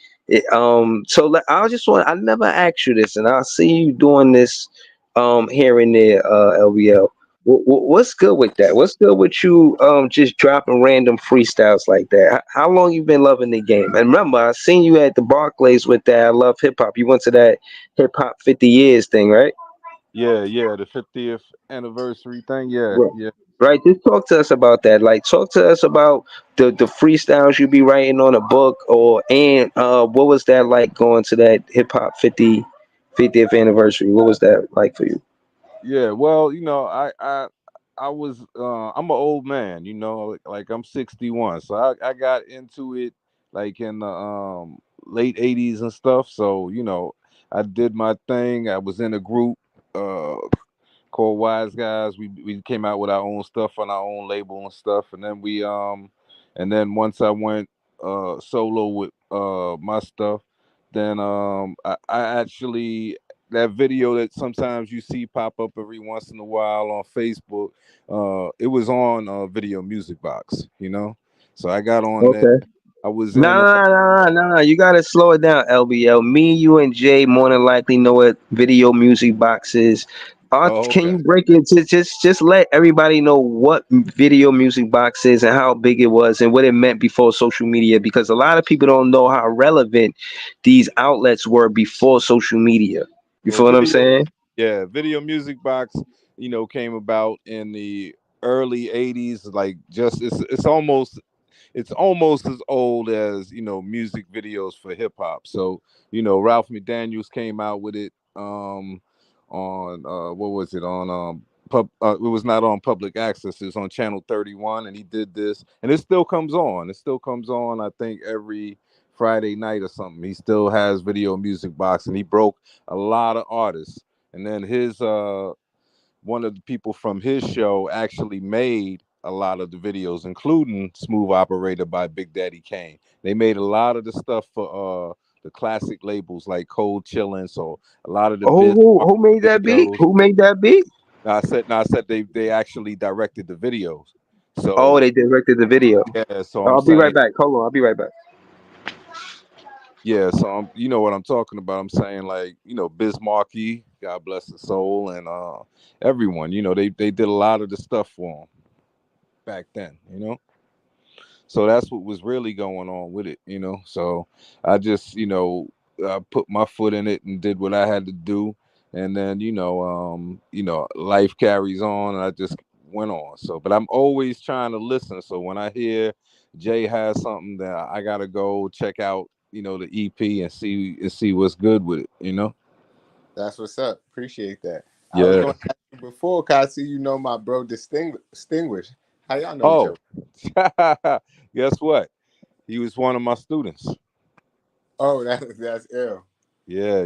So I just want, I never asked you this, and I see you doing this here and there, LBL. What's good with that? What's good with you just dropping random freestyles like that? How long you been loving the game? And remember, I seen you at the Barclays with that I Love Hip Hop. You went to that Hip Hop 50 years thing, right? Yeah, yeah. The 50th anniversary thing. Yeah, Right. yeah. Right. Just talk to us about that. Like, talk to us about the freestyles you be writing on a book, or and what was that like going to that hip hop 50th anniversary? What was that like for you? Yeah, well, I was I'm an old man, like I'm 61. So I got into it like in the late 80s and stuff. So, I did my thing. I was in a group uh called Wise Guys. We came out with our own stuff on our own label and stuff, and then once I went solo with my stuff, then I actually, that video that sometimes you see pop up every once in a while on Facebook, it was on Video Music Box. So I got on there. Okay. I was No, in no, no, no, no. You gotta slow it down, LBL. Me, you, and Jay more than likely know what video music box is. oh, Can you okay. break it to just let everybody know what video music box is and how big it was and what it meant before social media? Because a lot of people don't know how relevant these outlets were before social media. You Well, feel what I'm saying? Video Music Box, came about in the early 80s. Like, just it's almost as old as, music videos for hip hop. So, Ralph McDaniels came out with it on what was it, on it was not on public access, it was on channel 31, and he did this, and it still comes on, I think, every Friday night or something. He still has Video Music Box, and he broke a lot of artists. And then his one of the people from his show actually made a lot of the videos, including Smooth Operator by Big Daddy Kane. They made a lot of the stuff for the classic labels like Cold Chillin'. So a lot of the Oh, Biz who made that beat? videos. Who made that beat? No, I said they actually directed the videos. Oh, So they directed the video. yeah, so I'm I'll be right saying, back. Hold on, I'll be right back. yeah, so you know what I'm talking about. I'm saying, like, Biz Markie, God bless his soul, and everyone, they did a lot of the stuff for him back then. So that's what was really going on with it. So I just, I put my foot in it and did what I had to do, and then life carries on, and I just went on. So, but I'm always trying to listen. So when I hear Jay has something, that I gotta go check out, the EP, and see what's good with it. That's what's up. Appreciate that. I was Yeah. going to ask you before, cause I see you know my bro Distinguish. How y'all know each Oh, other? guess what? He was one of my students. Oh, that's ill. Yeah.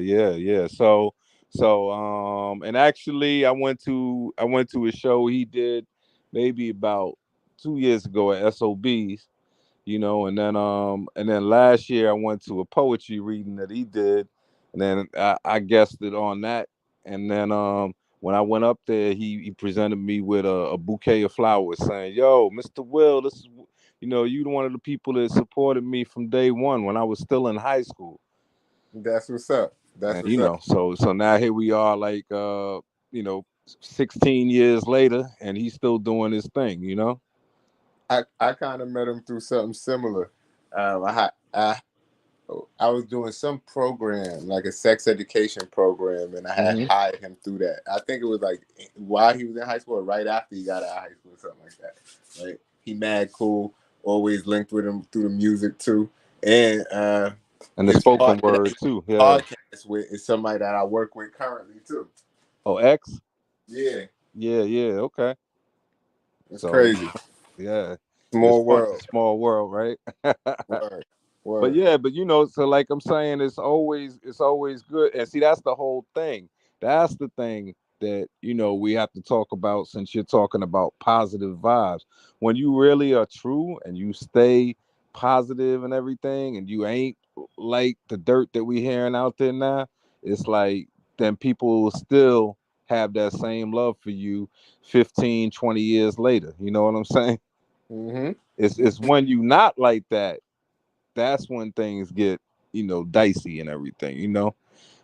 And actually, I went to a show he did maybe about 2 years ago at SOBs, and then last year I went to a poetry reading that he did, and then I guessed it on that, and then when I went up there, he presented me with a bouquet of flowers, saying, "Yo, Mr. Will, this is, you one of the people that supported me from day one when I was still in high school." That's what's up. That's And what's up. so now here we are, like, 16 years later, and he's still doing his thing. I kind of met him through something similar. I had I was doing some program, like a sex education program, and I had Hmm. hired him through that. I think it was like while he was in high school or right after he got out of high school or something like that. Right? He mad cool, always linked with him through the music too. And And the his spoken partner that word he too. Yeah. podcast with is somebody that I work with currently too. Oh, X. Yeah, Yeah. Okay. it's So crazy. yeah, it's Small fun. world. Small world, right? Word. But Word. yeah, but so like I'm saying, it's always good. And see, that's the whole thing. That's the thing that we have to talk about, since you're talking about positive vibes. When you really are true and you stay positive and everything, and you ain't like the dirt that we hearing out there now, it's like then people will still have that same love for you 15, 20 years later. You know what I'm saying? Mm-hmm. It's when you not like that, that's when things get dicey and everything.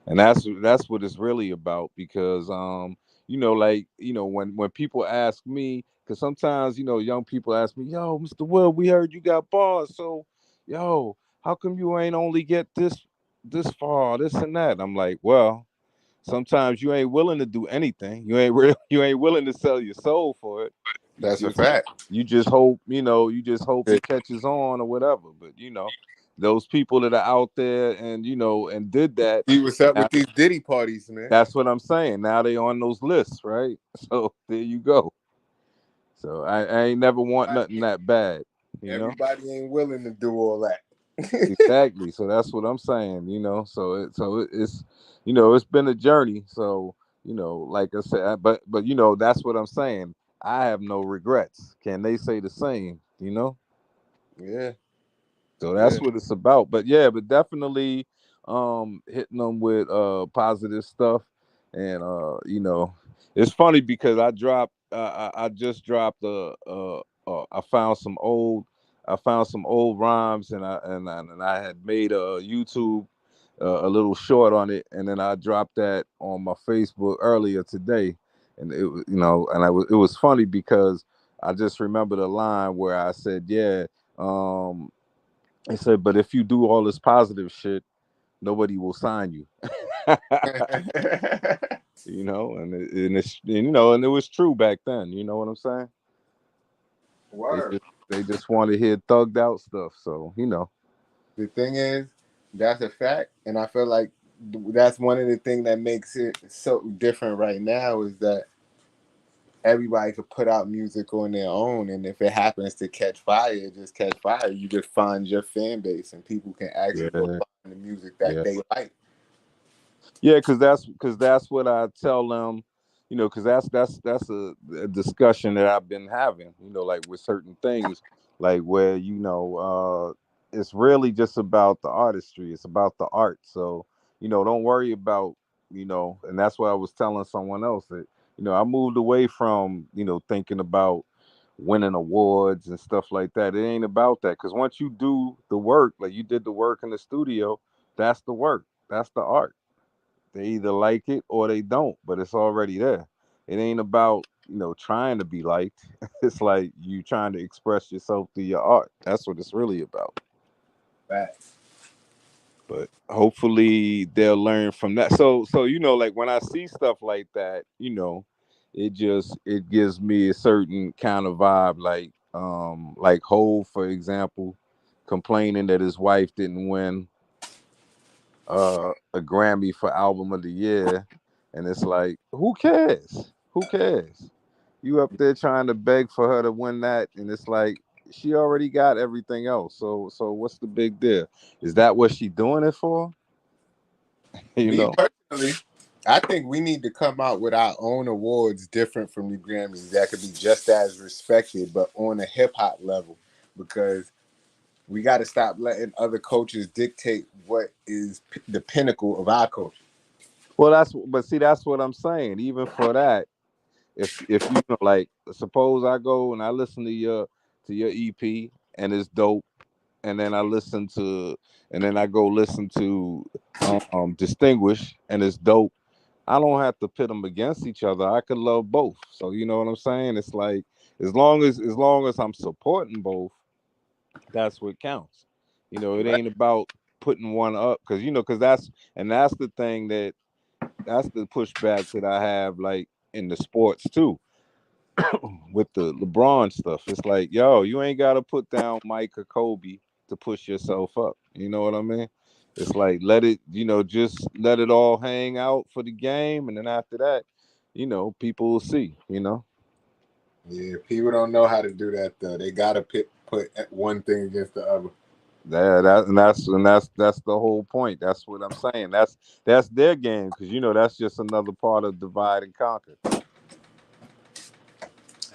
And that's what it's really about, because like, when people ask me, because sometimes young people ask me, "Yo, Mr. Will, we heard you got bars, so yo, how come you ain't only get this far, this and that?" I'm like, well, sometimes you ain't willing to do anything. You ain't willing to sell your soul for it. You That's a just fact. you just hope it catches on or whatever. But those people that are out there and and did that, See what's up now, with these Diddy parties, man. that's what I'm saying. Now they on those lists, right? So there you go. So I ain't never want nothing that bad, you know. Everybody ain't willing to do all that. Exactly. So that's what I'm saying. It's been a journey. So, like I said, but that's what I'm saying. I have no regrets. Can they say the same? Yeah, So yeah. that's what it's about. But yeah, but definitely hitting them with positive stuff. And it's funny because I just dropped I found some old rhymes, and I had made a YouTube a little short on it, and then I dropped that on my Facebook earlier today. And it was funny because I just remember the line where I said, yeah, um he said, but if you do all this positive shit, nobody will sign you. And it was true back then. You know what I'm saying? They Word. just they just want to hear thugged out stuff. So. The thing is, that's a fact, and I feel like that's one of the things that makes it so different right now is that everybody could put out music on their own, and if it happens to catch fire, it just catch fire. You just find your fan base, and people can actually go Yeah, find the music that yeah. they like. Yeah, because that's what I tell them, because that's a discussion that I've been having, like with certain things, like where it's really just about the artistry, it's about the art. So don't worry about and that's what I was telling someone else that I moved away from thinking about winning awards and stuff like that. It ain't about that, because once you do the work, like you did the work in the studio, that's the work, that's the art. They either like it or they don't, but it's already there. It ain't about, trying to be liked. It's like you trying to express yourself through your art. That's what it's really about. Facts. But hopefully they'll learn from that. So like when I see stuff like that, it gives me a certain kind of vibe, like Hove, for example, complaining that his wife didn't win. a Grammy for album of the year, and it's like, who cares? Who cares? You up there trying to beg for her to win that, and it's like she already got everything else. So what's the big deal? Is that what she doing it for? You Me know. personally, I think we need to come out with our own awards different from the Grammys that could be just as respected, but on a hip hop level, because we got to stop letting other cultures dictate what is the pinnacle of our culture. Well, but see, that's what I'm saying. Even for that, if you know, like, suppose I go and I listen to your EP and it's dope, and then I go listen to Distinguish and it's dope. I don't have to pit them against each other. I could love both. So you know what I'm saying? It's like as long as I'm supporting both, that's what counts. You know, it Right. ain't about putting one up because that's the thing that's the pushback that I have, like, in the sports too, with the LeBron stuff. It's like, yo, you ain't got to put down Mike or Kobe to push yourself up. You know what I mean? It's like, just let it all hang out for the game, and then after that, people will see. Yeah, people don't know how to do that though. They gotta put one thing against the other. That's the whole point. That's what I'm saying. That's their game, because that's just another part of divide and conquer.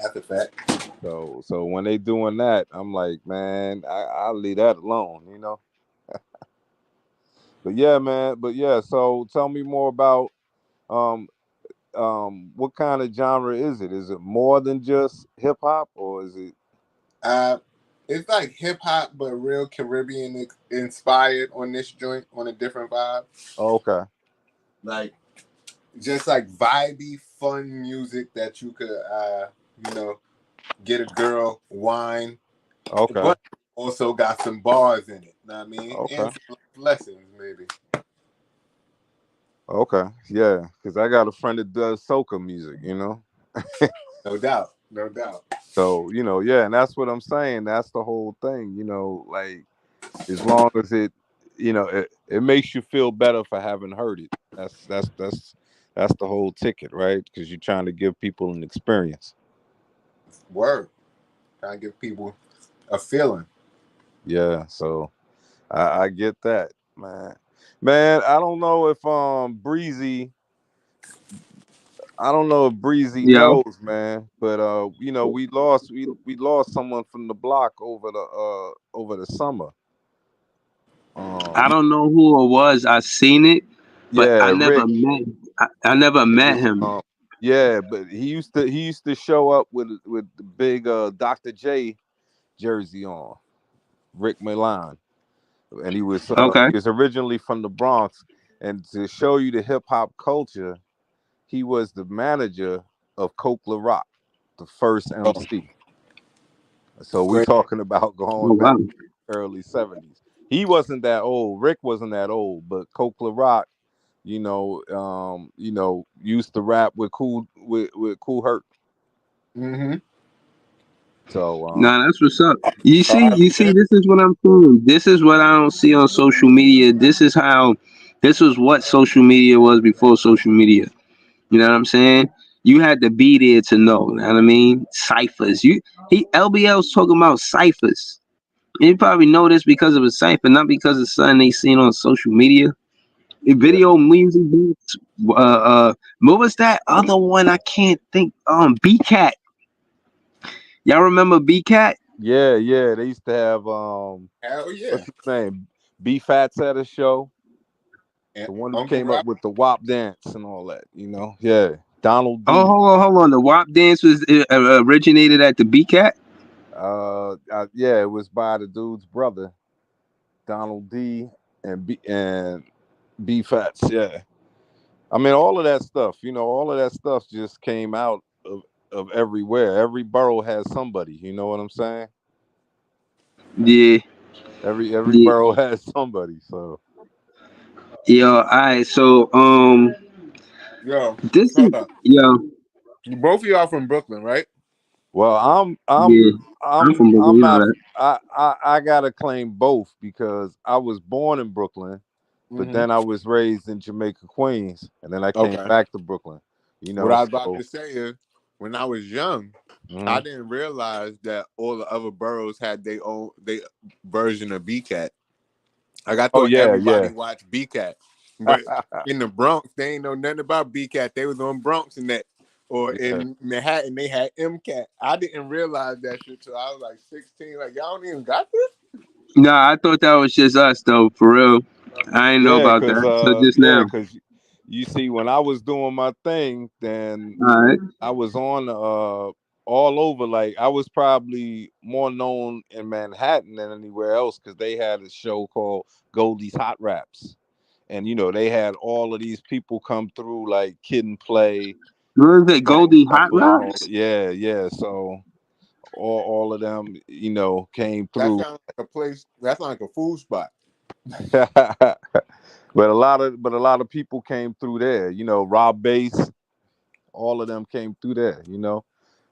That's a fact. So when they doing that, I'm like, man, I'll leave that alone. But yeah, man. But yeah, so tell me more about um what kind of genre is it? Is it more than just hip hop, or is it Uh, it's like hip hop, but real Caribbean inspired on this joint on a different vibe. okay? Like just like vibey, fun music that you could, you know, get a girl, wine, Okay. but also got some bars in it. Know what I mean, and Okay. some life lessons maybe. Okay. Yeah, because I got a friend that does soca music. No doubt, no doubt. So, yeah, and that's what I'm saying. That's the whole thing, like, as long as it makes you feel better for having heard it. That's the whole ticket, right? Because you're trying to give people an experience. Word. Trying to give people a feeling. Yeah, so I get that, man. Man, I don't know if Breezy Yo, knows, man, but we lost someone from the block over the summer. I Um don't know who it was. I seen it, but yeah, Rick. I never It met was him. yeah, but he used to show up with the big Dr. J jersey on, Rick Milan, and Okay. he was originally from the Bronx, and to show you the hip hop culture, he was the manager of Coke La Rock, the first Oh, MC. So we great. talking about Oh going back wow. early '70s. He wasn't that old. Rick wasn't that old, but Coke La Rock, used to rap with Cool Herc. Mm-hmm. So Nah, that's what's up. You see, R. you see, this is what I'm saying. This is what I don't see on social media. This was what social media was before social media. You know what I'm saying? You had to be there to know. You know what I mean? Ciphers. LBL's talking about ciphers. You probably know this because of a cipher, not because of something they seen on social media. yeah, Video music. What was that other one? I can't think. B Cat. Y'all remember B Cat? yeah. They used to have Hell what's yeah. his name? B Fats at a show. And The one who Uncle came up Rob. with the WAP dance and all that. Yeah. Donald Oh, D. hold on. The WAP dance was originated at the B Cat. Yeah, it was by the dude's brother, Donald D. and B Fats. Yeah. I mean, all of that stuff just came out of everywhere. Every borough has somebody. You know what I'm saying? Yeah, Every yeah, borough has somebody. So yo. All right, so Yo, this hold is up. yo. Both of y'all from Brooklyn, right? well, Yeah, I'm from Brooklyn. I'm You know not. that. I gotta claim both because I was born in Brooklyn, but Hmm. then I was raised in Jamaica, Queens, and then I came Okay. back to Brooklyn. What I was about So to say is, when I was young, I mhm. didn't realize that all the other boroughs had their own they version of BCAT. Like I Oh thought yeah, everybody yeah. watched BCAT, but in the Bronx they ain't know nothing about BCAT. They was on Bronx and that, or Yeah. in Manhattan they had MCAT. I didn't realize that shit till I was like 16. Like y'all don't even got this. Nah, I thought that was just us though, for real. I didn't know Yeah, about cause that. So just now. you see, when I was doing my thing, then All right. I was on all over. Like I was probably more known in Manhattan than anywhere else because they had a show called Goldie's Hot Raps, and they had all of these people come through like Kid and Play, What is it? Frank Goldie Hot Knuckles, and all. Raps? Yeah, yeah. So all of them, came That through. sounds like a place. That sounds like a food spot. But a lot of people came through there. Rob Bass, all of them came through there.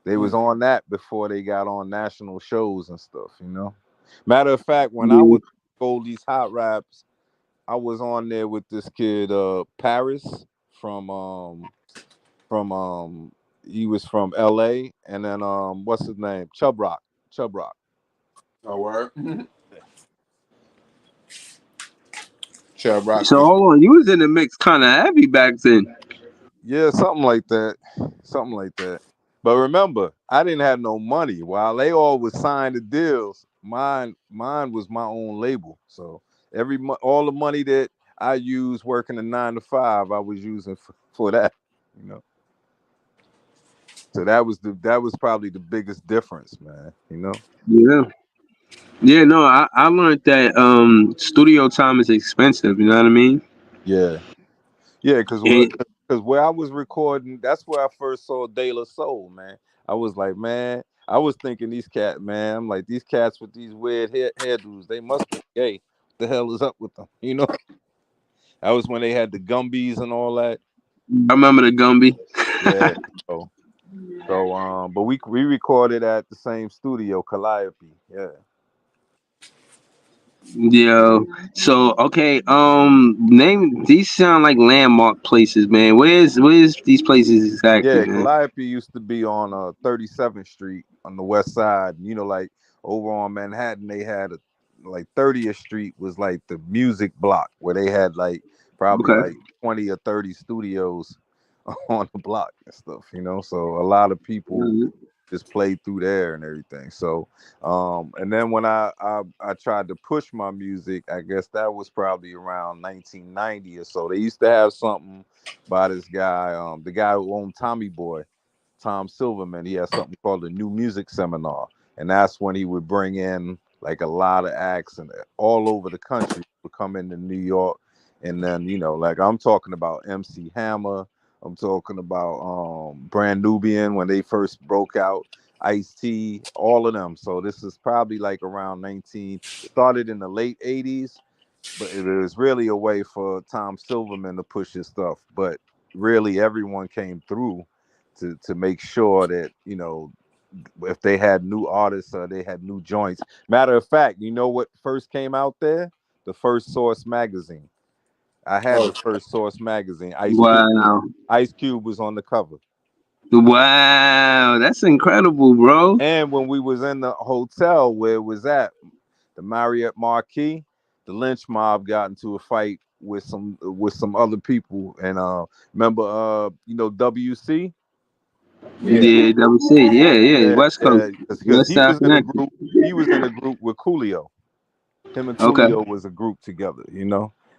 They was Mm. on that before they got on national shows and stuff. Matter of fact, when I Yeah. was Goldie's Hot Raps, I was on there with this kid, Paris from from he was from LA, and then what's his name? Chub Rock. Oh, word. Chubb Rock So used to. hold on, you was in the mix kind of heavy back then. Yeah, something like that. Something like that. But remember, I didn't have no money. While they all was signed the deals, mine was my own label. So all the money that I used working a 9 to 5, I was using for that. You know. So that was probably the biggest difference, man. Yeah. Yeah, no, I learned that studio time is expensive, you know what I mean? Yeah. Yeah, It, because where I was recording, that's where I first saw De La Soul, man. I was like, man, I was thinking these cats, man. I'm like, these cats with these weird hairdos, they must be gay. What the hell is up with them? That was when they had the Gumbies and all that. I remember the Gumby. Yeah. So but we recorded at the same studio, Calliope. Yeah. Yo, so okay, name these sound like landmark places, man. Where's these places exactly, Yeah, man? Calliope used to be on 37th Street on the west side. Like over on Manhattan, they had like 30th Street was like the music block where they had like probably Okay. like 20 or 30 studios on the block and stuff. So a lot of people Mhm. just played through there and everything. So, and then when I tried to push my music, I guess that was probably around 1990 or so. They used to have something by this guy, the guy who owned Tommy Boy, Tom Silverman. He had something called the New Music Seminar, and that's when he would bring in like a lot of acts and all over the country would come into New York, and then like I'm talking about MC Hammer. I'm talking about Brand Nubian when they first broke out, Ice T, all of them. So this is probably like around 19. It started in the late 80s, but it was really a way for Tom Silverman to push his stuff. But really, everyone came through to make sure that if they had new artists or they had new joints. Matter of fact, you know what first came out there? The first Source magazine. I had Oh, the first Source magazine. Wow. Ice Cube was on the cover. Wow, that's incredible, bro. And when we was in the hotel where it was at, the Marriott Marquis, the lynch mob got into a fight with some other people. And remember WC? yeah. Yeah, that was it. Yeah, yeah, Yeah, West Coast, yeah, because West he Side was in a Connected. group. He was in a group with Coolio. Him and Okay. Coolio was a group together.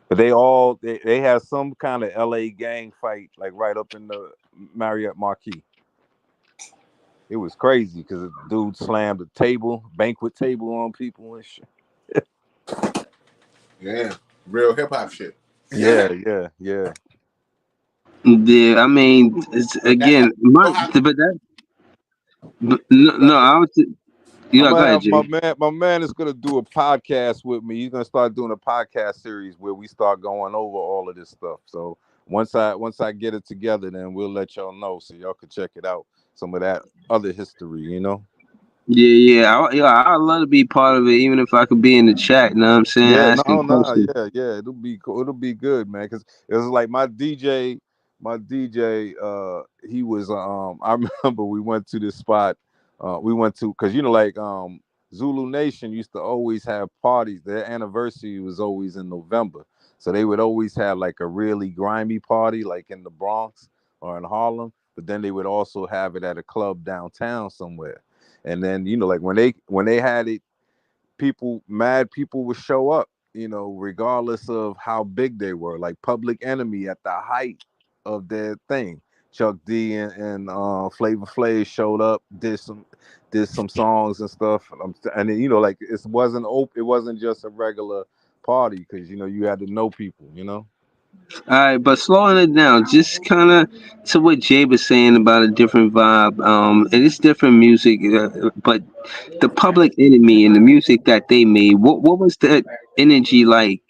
But they had some kind of LA gang fight like right up in the Marriott Marquis. It was crazy because the dude slammed a banquet table on people and shit. Yeah. Real hip hop shit. Yeah, yeah, yeah. Yeah, I mean, it's, But that again, my, know how but that, but, no, go no, ahead. I was, I'm yeah, go gonna ahead, have my Jay. man. My man is gonna do a podcast with me. He's gonna start doing a podcast series where we start going over all of this stuff. So once I get it together, then we'll let y'all know so y'all can check it out. Some of that other history. Yeah. I'd love to be part of it, even if I could be in the chat. You know what I'm saying? Yeah, Asking no, questions. yeah. It'll be cool. It'll be good, man. Cause it was like my DJ. He was. I remember we went to this spot. We went to because like Zulu Nation used to always have parties. Their anniversary was always in November, so they would always have like a really grimy party, like in the Bronx or in Harlem. But then they would also have it at a club downtown somewhere. And then like when they had it, mad people would show up, regardless of how big they were. Like Public Enemy at the height of their thing. Chuck D and Flavor Flav showed up, did some songs and stuff. And then, like it wasn't just a regular party because you had to know people. All right, but slowing it down, just kind of to what Jay was saying about a different vibe. And it's different music, but the Public Enemy and the music that they made, what was that energy like,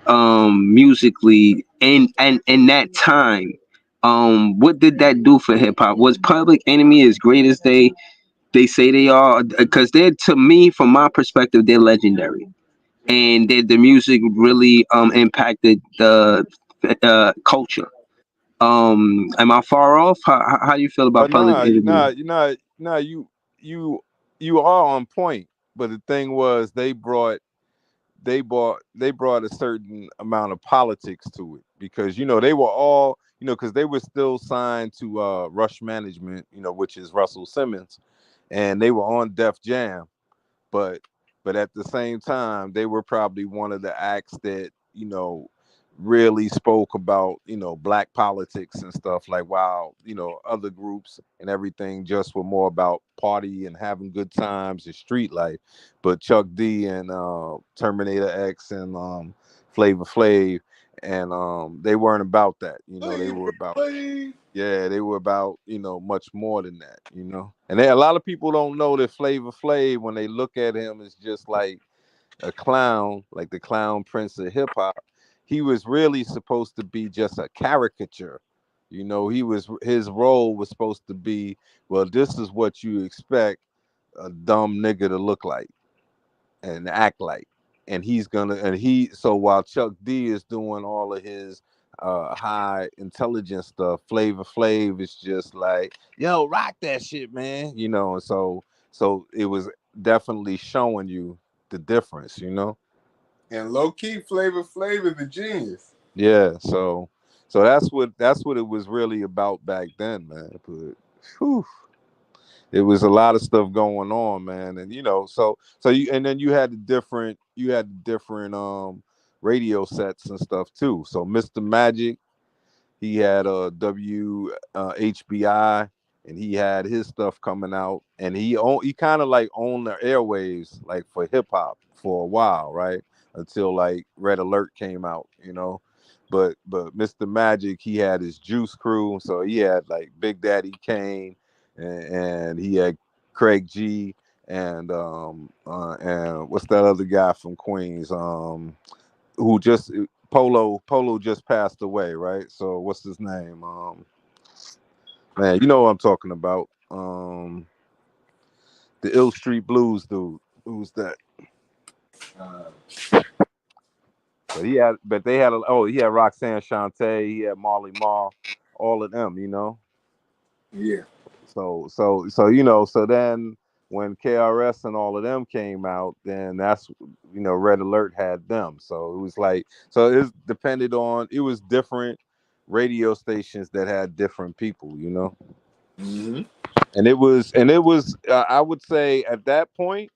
musically, and in that time? What did that do for hip hop? Was Public Enemy as great as they say they are? Because they're, to me, from my perspective, they're legendary, and the music really impacted the culture. Am I far off? How do you feel about But Public nah, Enemy? you you are on point. But the thing was, they brought a certain amount of politics to it because they were all because they were still signed to Rush Management, which is Russell Simmons, and they were on Def Jam, but at the same time they were probably one of the acts that really spoke about black politics and stuff, like while other groups and everything just were more about party and having good times and street life. But Chuck D and Terminator X and Flavor Flav, and they weren't about that. They were about, yeah, they were about much more than that. And a lot of people don't know that Flavor Flav, when they look at him, is just like a clown, like the clown prince of hip hop. He was really supposed to be just a caricature. His role was supposed to be, well, this is what you expect a dumb nigga to look like and act like. So while Chuck D is doing all of his high intelligence stuff, Flavor Flav is just like, yo, rock that shit, man. And so it was definitely showing you the difference. And low key, Flavor Flav is a genius. Yeah, so that's what it was really about back then, man. But whew, it was a lot of stuff going on, man. And and then you had the different radio sets and stuff too. So Mr. Magic, he had a WHBI, and he had his stuff coming out, and he kind of like owned the airwaves like for hip hop for a while, right? Until like Red Alert came out. But Mr. Magic, he had his Juice Crew, so he had like Big Daddy Kane, and he had Craig G, and what's that other guy from Queens? Who just Polo just passed away, right? So what's his name? Man, you know what I'm talking about. The Ill Street Blues dude. Who's that? Uh, But he had Roxanne Shante, he had Marley Marl, all of them. yeah. So then when KRS and all of them came out, then that's Red Alert had them. So it was like, so it depended on, it was different radio stations that had different people. Hmm. And it was I would say at that point,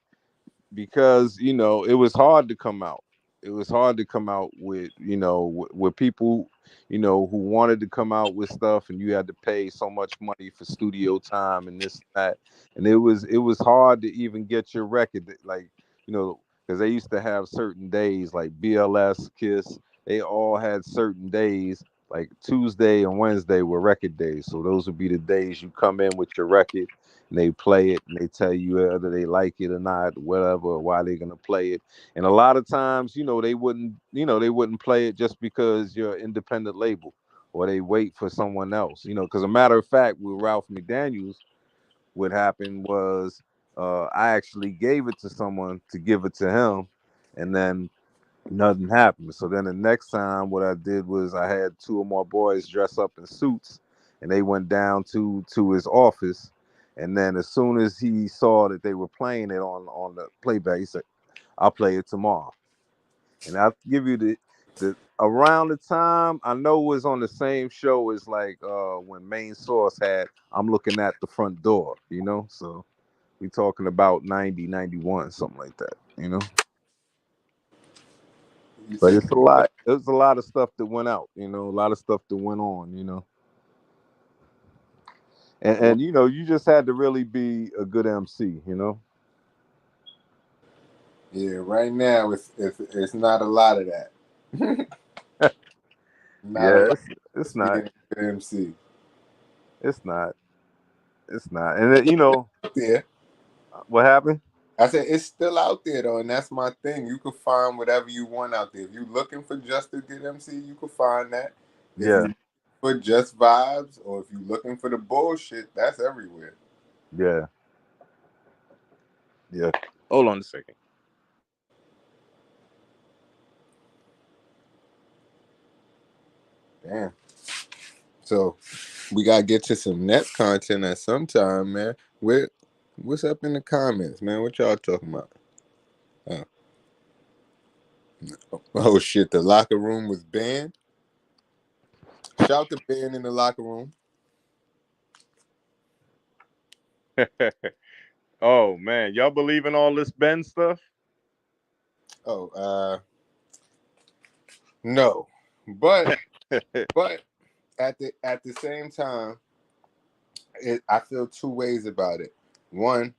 because it was hard to come out. It was hard to come out with with people who wanted to come out with stuff, and you had to pay so much money for studio time and this and that, and it was hard to even get your record, like because they used to have certain days like BLS, Kiss. They all had certain days, like Tuesday and Wednesday were record days, so those would be the days you come in with your record, and they play it, and they tell you whether they like it or not, whatever, or why they're gonna play it. And a lot of times, they wouldn't play it just because you're an independent label, or they wait for someone else. Because a matter of fact, with Ralph McDaniels, what happened was I actually gave it to someone to give it to him, and then nothing happened. So then the next time, what I did was I had two of my boys dress up in suits, and they went down to his office. And then as soon as he saw that they were playing it on the playback, he said, "I'll play it tomorrow." And I'll give you the around the time I know it was on the same show as like when Main Source had "I'm Looking at the Front Door," you know. So we talking about 90, 91, something like that, you know. You But said it's a lot. There's a lot of stuff that went out, you know, a lot of stuff that went on, you know. And you know, you just had to really be a good MC, you know. yeah. Right now, it's not a lot of that. Not a Yeah, lot it's of being not. a good MC. It's not. It's not. And you know Out there, what happened? I said it's still out there though, and that's my thing. You can find whatever you want out there. If you're looking for just a good MC, you can find that. If Yeah, you for just vibes, or if you're looking for the bullshit, that's everywhere. yeah, yeah. Hold on a second. Damn. So we gotta get to some net content at some time, man. What's up in the comments, man? What y'all talking about? Oh, oh shit, the locker room was banned. Shout to ban in the locker room. Oh man, y'all believe in all this Ben stuff? Oh, no. But but at the same time, I feel two ways about it. One,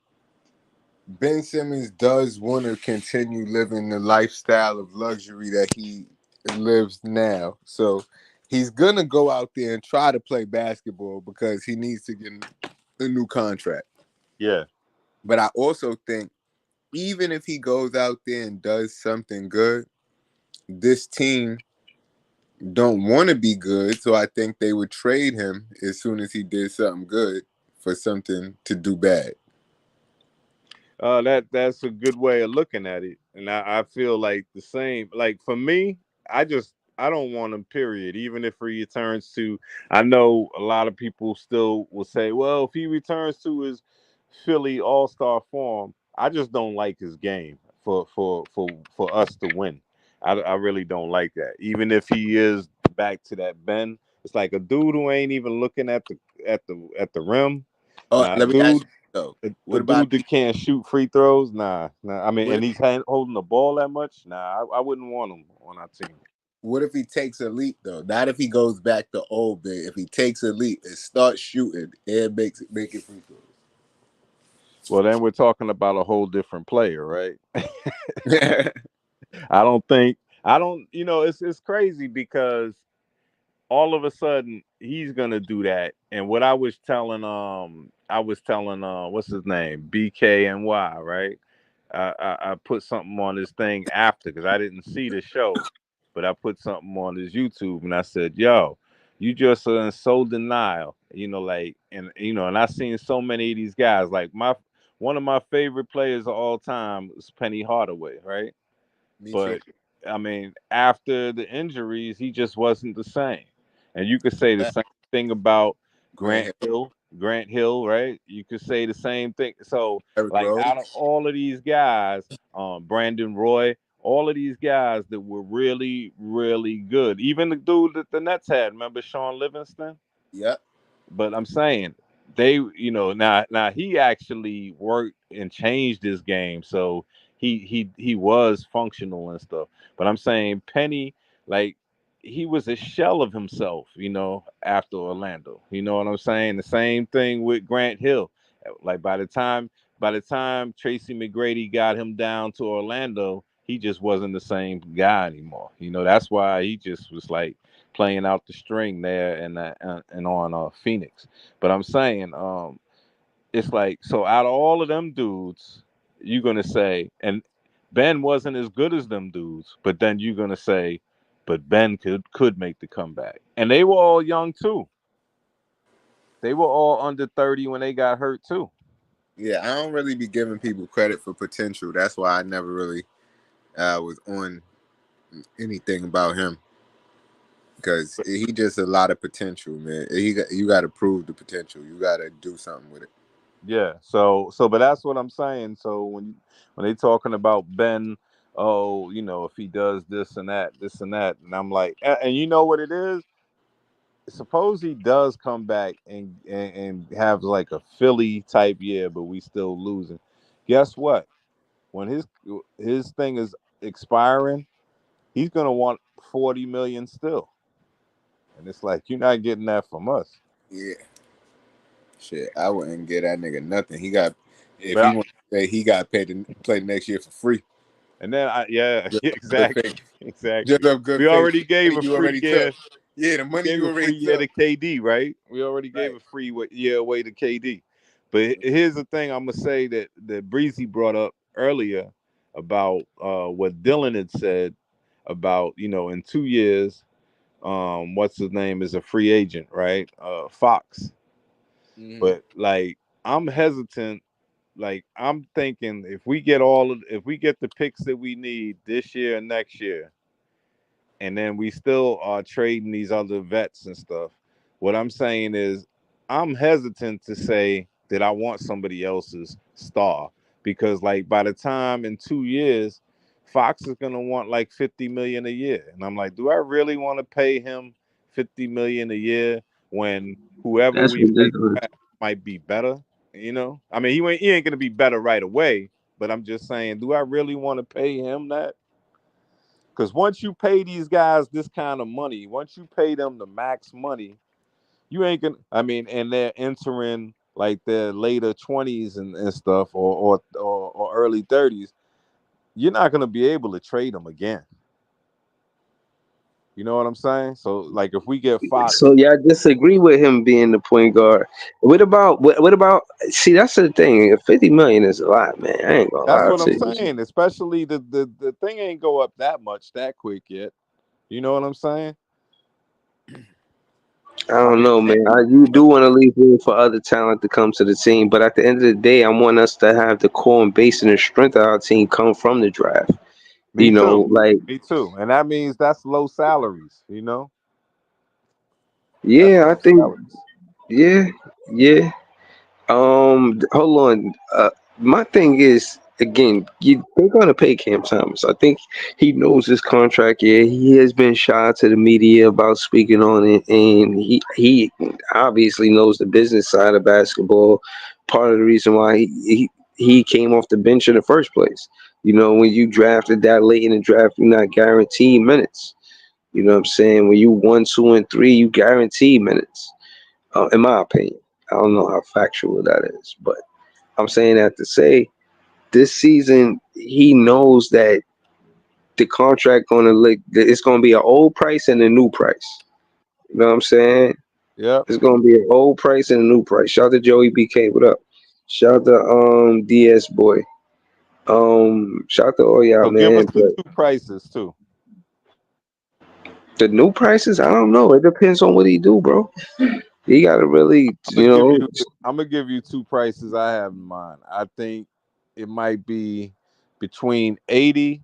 Ben Simmons does want to continue living the lifestyle of luxury that he lives now. So he's going to go out there and try to play basketball because he needs to get a new contract. Yeah. But I also think even if he goes out there and does something good, this team don't want to be good. So I think they would trade him as soon as he did something good for something to do bad. That's a good way of looking at it, and I feel like the same. Like for me, I don't want him. Period. Even if he returns to, I know a lot of people still will say, well, if he returns to his Philly All Star form, I just don't like his game for us to win. I really don't like that. Even if he is back to that Ben, it's like a dude who ain't even looking at the rim. Oh, Nah, let me ask dude, you though. a What about dude that can't shoot free throws, nah. I mean, what and if he's holding the ball that much. Nah, I wouldn't want him on our team. what if he takes a leap though? Not if he goes back to old big. If he takes a leap and starts shooting and making free Well, then we're talking about a whole different player, right? throws. I don't think I don't. You know, it's crazy because all of a sudden he's gonna do that. And what I was telling what's his name, BKNY, right? I put something on this thing after because I didn't see the show, but I put something on his YouTube and I said, "Yo, you just are in so denial, you know, like, and you know, and I seen so many of these guys. Like one of my favorite players of all time is Penny Hardaway, right? Me too. But I mean, after the injuries, he just wasn't the same. And you could say the same thing about Grant Grant Hill, Hill, Grant Hill, right? You could say the same thing. So, Derrick like, out of Rose. all of these guys, Brandon Roy, all of these guys that were really, really good. Even the dude that the Nets had, remember Sean Livingston? Yep. But I'm saying they, you know, now he actually worked and changed his game, so he was functional and stuff. But I'm saying Penny, like he was a shell of himself, you know, after Orlando. You know what I'm saying? The same thing with Grant Hill. Like by the time Tracy McGrady got him down to Orlando, he just wasn't the same guy anymore. You know, that's why he just was like playing out the string there and on Phoenix. But I'm saying, it's like so out of all of them dudes, you're gonna say, and Ben wasn't as good as them dudes, but then you're gonna say, but Ben could make the comeback, and they were all young too. They were all under 30 when they got hurt too. Yeah, I don't really be giving people credit for potential. That's why I never really was on anything about him because he just a lot of potential, man. You got to prove the potential. You got to do something with it. Yeah. But that's what I'm saying. So when they talking about Ben, oh, if he does this and that, and I'm like, and you know what it is? Suppose he does come back and have like a Philly type year, but we still losing. Guess what? When his thing is expiring, he's gonna want 40 million still, and it's like you're not getting that from us. Yeah, shit, I wouldn't get that nigga nothing. He got if he But want to say he got paid to play the next year for free. and then yeah, Just off good exactly, faith. Just exactly. of good We faith. already The gave money a you free already took. year. Yeah, the We money gave you a already free year took. to KD, right? We already gave Right. a free year away to KD. But here's the thing I'm gonna say that Breezy brought up earlier about what Dylan had said about in 2 years, what's his name is a free agent, right? Fox. Mm-hmm. But like I'm hesitant. Like I'm thinking if we get the picks that we need this year and next year, and then we still are trading these other vets and stuff. What I'm saying is, I'm hesitant to say that I want somebody else's star because, like, by the time in 2 years, Fox is gonna want like 50 million a year, and I'm like, do I really want to pay him 50 million a year when whoever That's we bring ridiculous. back might be better? I mean, he ain't gonna be better right away, but I'm just saying, do I really want to pay him that? Because once you pay these guys this kind of money, once you pay them the max money, you ain't gonna. I mean, and they're entering like their later 20s and stuff, or early 30s. You're not gonna be able to trade them again. You know what I'm saying? So, like, if we get So Fox, yeah, I disagree with him being the point guard. What about? See, that's the thing. 50 million is a lot, man. I ain't gonna that's lie what to I'm you. saying. Especially the thing ain't go up that much that quick yet. You know what I'm saying? I I don't mean, know, man. You do want to leave room for other talent to come to the team, but at the end of the day, I want us to have the core and base and the strength of our team come from the draft. me too. Like, Me too. And that means that's low salaries. That's yeah, I low think, salaries. yeah, yeah. Hold on. My thing is, again, they're gonna pay Cam Thomas. I think he knows his contract. Yeah, he has been shy to the media about speaking on it, and he obviously knows the business side of basketball. Part of the reason why he came off the bench in the first place. When you drafted that late in the draft, you're not guaranteed minutes. You know what I'm saying? When you 1, 2, and 3, you guarantee minutes. In my opinion, I don't know how factual that is, but I'm saying that to say this season he knows that the contract gonna look it's gonna be an old price and a new price. You know what I'm saying? Yep. It's gonna be an old price and a new price. Shout out to Joey BK, what up? Shout out to DS boy. Shout out to all y'all, So give us man. the But two prices too. the new prices, I don't know. It depends on what he do, bro. He gotta really, I'm gonna give you. I'm gonna give you two prices I have in mind. I think it might be between 80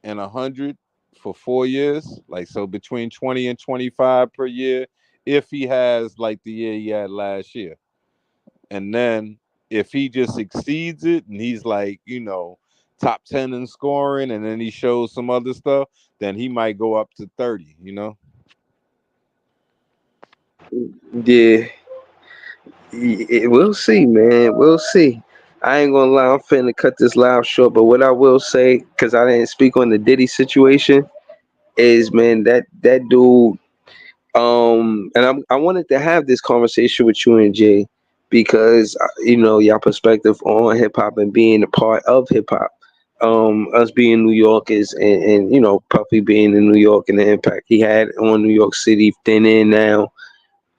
and 100 for 4 years. Like so, between 20 and 25 per year, if he has like the year he had last year, and then if he just exceeds it and he's like top 10 in scoring, and then he shows some other stuff, then he might go up to 30. yeah, we'll see, man. We'll see. I ain't gonna lie, I'm finna cut this live short, but what I will say, because I didn't speak on the Diddy situation, is man, that dude, and I wanted to have this conversation with you and Jay because y'all perspective on hip hop and being a part of hip hop. Us being New Yorkers and Puffy being in New York and the impact he had on New York City, then and now.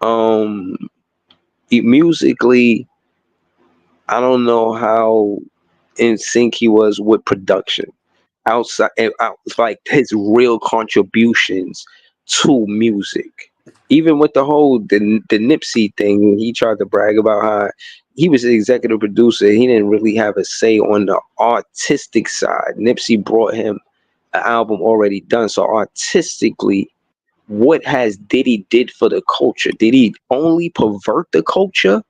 Um, musically, I don't know how in sync he was with production outside, like his real contributions to music. Even with the whole the Nipsey thing, he tried to brag about how he was the executive producer. He didn't really have a say on the artistic side. Nipsey brought him an album already done. So artistically, what has Diddy did for the culture? Did he only pervert the culture?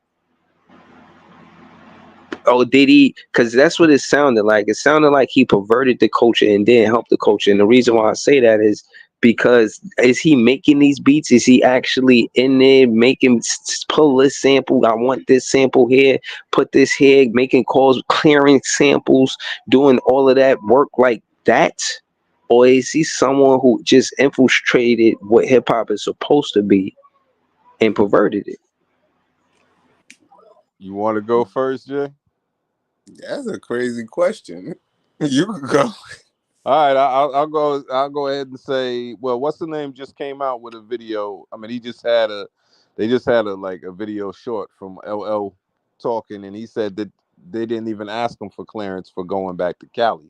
Oh, did he? Because that's what it sounded like. It sounded like he perverted the culture and didn't help the culture. And the reason why I say that is because is he making these beats? Is he actually in there making pull this sample? I want this sample here, put this here, making calls, clearing samples, doing all of that work like that? Or is he someone who just infiltrated what hip hop is supposed to be and perverted it? You want to go first, Jay? That's a crazy question. You could go. All right, I'll go. I'll go ahead and say, well, what's the name? Just came out with a video. I mean, he just had a, they just had a like a video short from LL talking, and he said that they didn't even ask him for clearance for going back to Cali.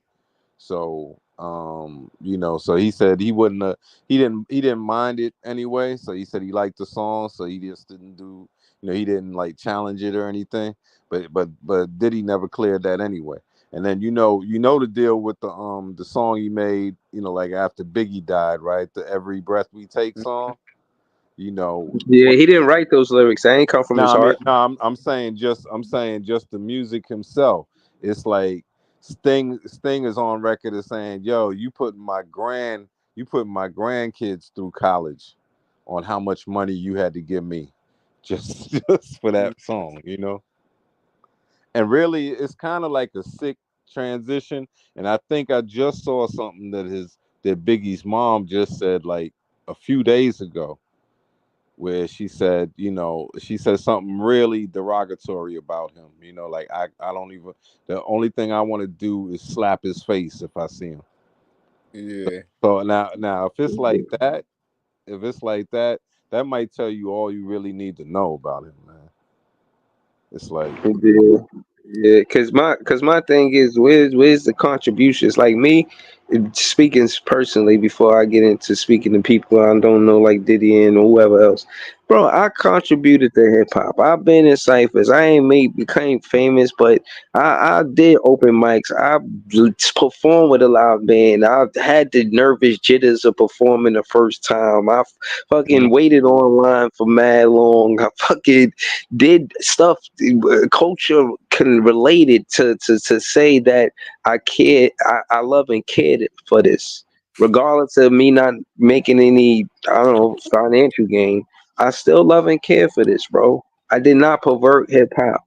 So, so he said he wouldn't, he didn't mind it anyway. So he said he liked the song, so he just didn't do, he didn't like challenge it or anything. But Diddy never cleared that anyway. And then the deal with the song he made, like after Biggie died, right? The Every Breath We Take song, Yeah, he didn't write those lyrics. They ain't come from no, his I mean, heart. no, I'm saying just the music himself. It's like Sting is on record as saying, "Yo, you putting my grandkids through college on how much money you had to give me just just for that song." And really, it's kind of like a sick transition. And I think I just saw something that Biggie's mom just said like a few days ago where she said something really derogatory about him. Like I don't even, the only thing I want to do is slap his face if I see him. Yeah. So now if it's like that, that might tell you all you really need to know about him, man. It's like, Yeah, yeah. Cause my thing is, where's the contributions? Like me, speaking personally, before I get into speaking to people I don't know, like Diddy and whoever else, bro. I contributed to hip hop. I've been in ciphers. I ain't became famous, but I did open mics. I performed with a live band. I had the nervous jitters of performing the first time. I mhm, fucking waited online for mad long. I fucking did stuff culture can relate it to say that I care, I love and cared for this regardless of me not making any, I don't know, financial gain. I still love and care for this, bro. I did not pervert hip hop.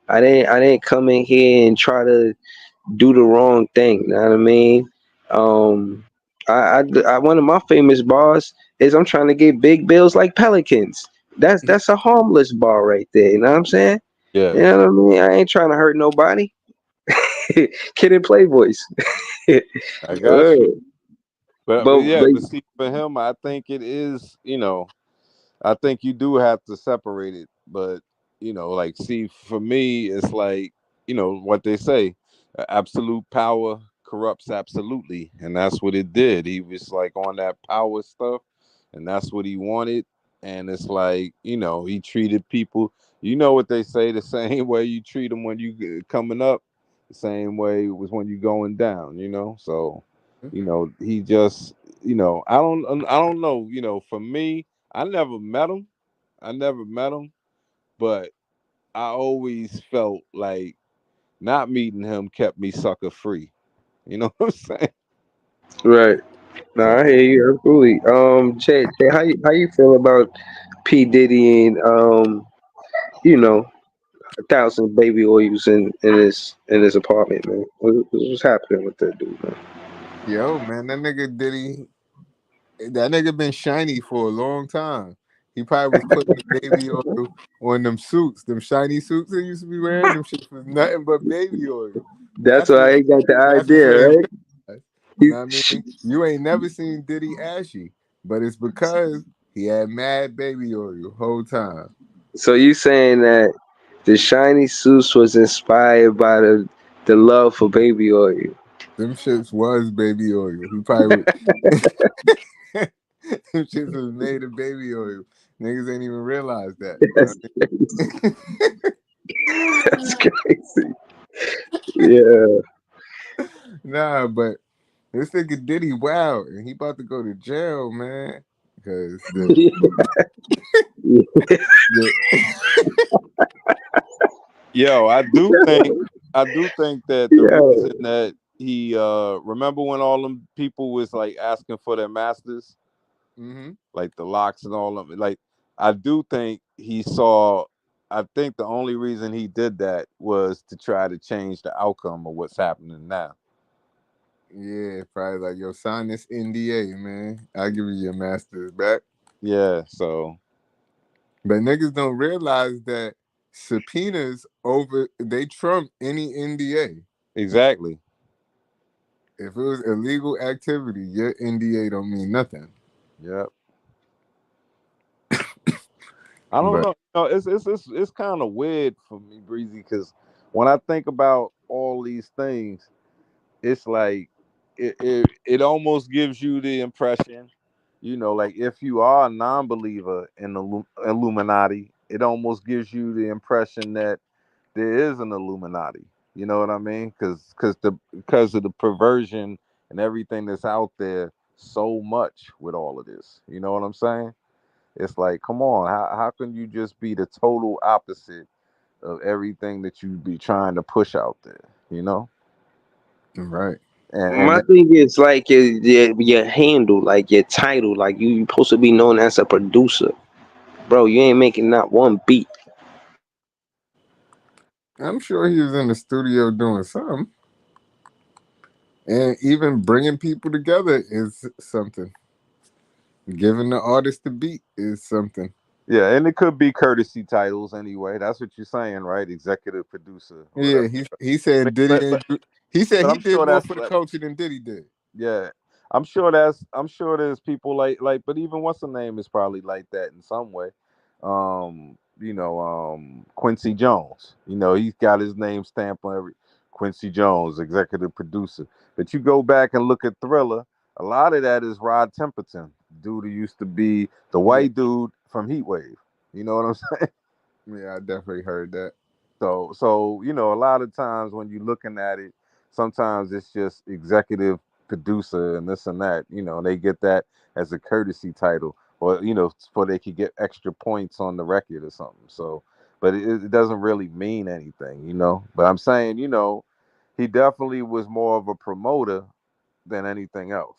I didn't come in here and try to do the wrong thing. You know what I mean? Um, one of my famous bars is I'm trying to get big bills like Pelicans. That's a harmless bar right there. You know what I'm saying? yeah, You know what I mean? I ain't trying to hurt nobody. Kid and Playboys. I got you. But but yeah, but but see, for him, I think it is, I think you do have to separate it. But, like, see, for me, it's like, what they say, absolute power corrupts absolutely. And that's what it did. He was like on that power stuff, and that's what he wanted. And it's like, he treated people, what they say, the same way you treat them when you coming up, the same way it was when you going down. So, he just, I don't know, for me, I never met him. I never met him, but I always felt like not meeting him kept me sucker free. You know what I'm saying? right. No, I So hear you absolutely. Jay, how you feel about P Diddy and you know, 1,000 baby oils in his apartment, man? What's happening with that dude, man? Yo, man, that nigga been shiny for a long time. He probably was putting the baby oil on them suits, them shiny suits they used to be wearing. Them shit was nothing but baby oil. That's That's why what I got the that's what idea, saved right? his life. You You, know what I mean? You ain't never seen Diddy ashy, but it's because he had mad baby oil the whole time. so you saying that the shiny suits was inspired by the love for baby oil? Them shits was baby oil. He probably would. Them shits was made of baby oil. Niggas ain't even realize that. That's crazy. That's crazy. Yeah. Nah, but this nigga Diddy, wow, and he about to go to jail, man. Because the Yo, I do think that the Yeah. reason that he remember when all them people was like asking for their masters, hmm like the locks and all of it. Like I do think he saw. I think the only reason he did that was to try to change the outcome of what's happening now. yeah, probably like, yo, sign this NDA, man. I'll give you your masters back. Yeah. So But niggas don't realize that subpoenas over they trump any NDA. exactly. If it was illegal activity, your NDA don't mean nothing. Yep. I don't But know. No, it's kind of weird for me, Breezy, because when I think about all these things, it's like it almost gives you the impression, like if you are a non-believer in the Illuminati, it almost gives you the impression that there is an Illuminati. You know what I mean? Because of the perversion and everything that's out there so much with all of this. You know what I'm saying? It's like, come on, how can you just be the total opposite of everything that you be trying to push out there? You know, right. and My thing is like your handle, like your title, like you supposed to be known as a producer, bro. You ain't making not one beat. I'm sure he was in the studio doing something. And even bringing people together is something. Giving the artist the beat is something. yeah, and it could be courtesy titles anyway. That's what you're saying, right? Executive producer or Yeah, whatever. he said Diddy But, but, didn't do. He said but he I'm did sure more that's for the like, culture than Diddy did. yeah, I'm sure there's people but even what's the name is probably like that in some way. Quincy Jones. He's got his name stamped on every Quincy Jones, executive producer. But you go back and look at Thriller, a lot of that is Rod Temperton, dude who used to be the Yeah, white dude from Heatwave. You know what I'm saying? yeah, I definitely heard that. So a lot of times when you're looking at it, sometimes it's just executive producer and this and that. They get that as a courtesy title, or for they could get extra points on the record or something. So, but it doesn't really mean anything. But I'm saying, he definitely was more of a promoter than anything else.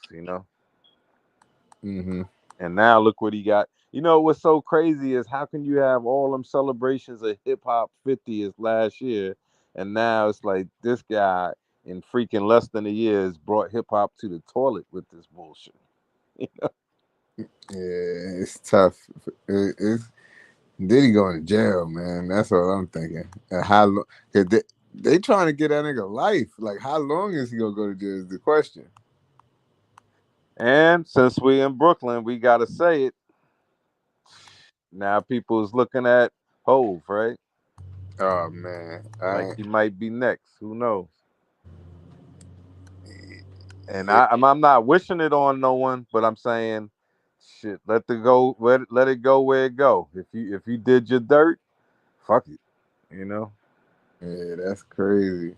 hmm And now look what he got. What's so crazy is how can you have all them celebrations of hip hop 50th last year, and now it's like this guy in freaking less than a year has brought hip hop to the toilet with this bullshit. Yeah, it's tough. It's Diddy going to jail, man. That's what I'm thinking. And how long? They trying to get that nigga life. Like, how long is he gonna go to jail? Is the question. And since we in Brooklyn, we gotta say it. Now people is looking at Hove, right? Oh man, Like I he might be next. Who knows? And ain't. I'm not wishing it on no one, but I'm saying, shit, let it go where it go. If you did your dirt, fuck it, you know. Yeah, that's crazy.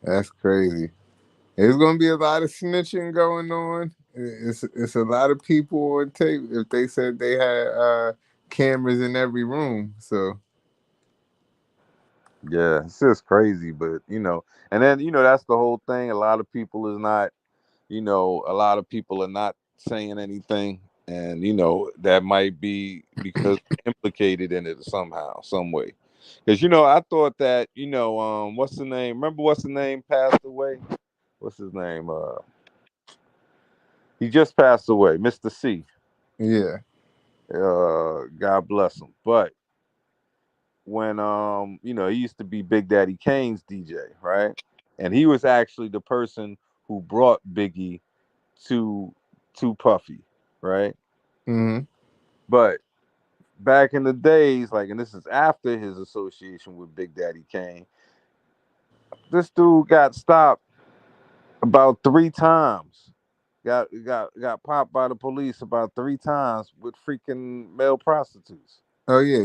That's crazy. There's gonna be a lot of snitching going on. It's a lot of people on tape. If they said they had cameras in every room, so Yeah, it's just crazy, but and then that's the whole thing. A lot of people is not, a lot of people are not saying anything, and that might be because they're implicated in it somehow, some way. Because I thought that what's the name? Remember what's the name passed away? What's his name? He just passed away, Mr. C. yeah. God bless him. But when he used to be Big Daddy Kane's DJ, right? And he was actually the person who brought Biggie to Puffy, right? hmm But back in the days, like, and this is after his association with Big Daddy Kane, this dude got stopped about 3 times got popped by the police about 3 times with freaking male prostitutes. Oh yeah.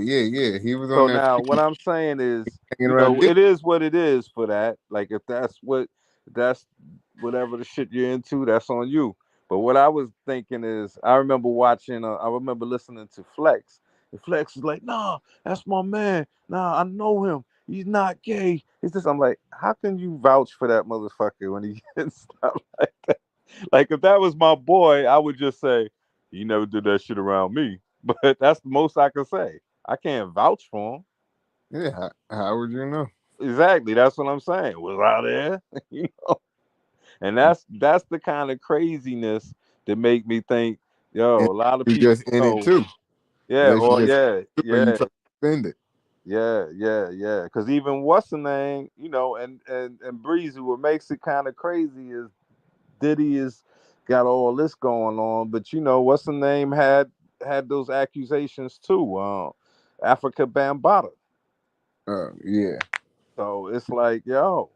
He was on So that now what I'm saying is, hanging around Diddy. it is what it is for that. Like if that's whatever the shit you're into, that's on you. But what I was thinking is, I remember watching, I remember listening to Flex. And Flex is like, nah, that's my man. Nah, I know him. He's not gay. It's just, I'm like, how can you vouch for that motherfucker when he gets stuff like that? Like if that was my boy, I would just say, he never did that shit around me. But that's the most I can say. I can't vouch for him. Yeah, how would you know? Exactly. That's what I'm saying. Was out there, you know. And that's the kind of craziness that make me think, And yo, a lot of you people, just in it too. yeah, Unless you or just yeah, or you yeah, try to defend it. yeah. Because even what's the name, and Breezy, what makes it kind of crazy is Diddy is got all this going on, but what's the name had those accusations too. Africa Bambaataa. Yeah. So it's like, yo,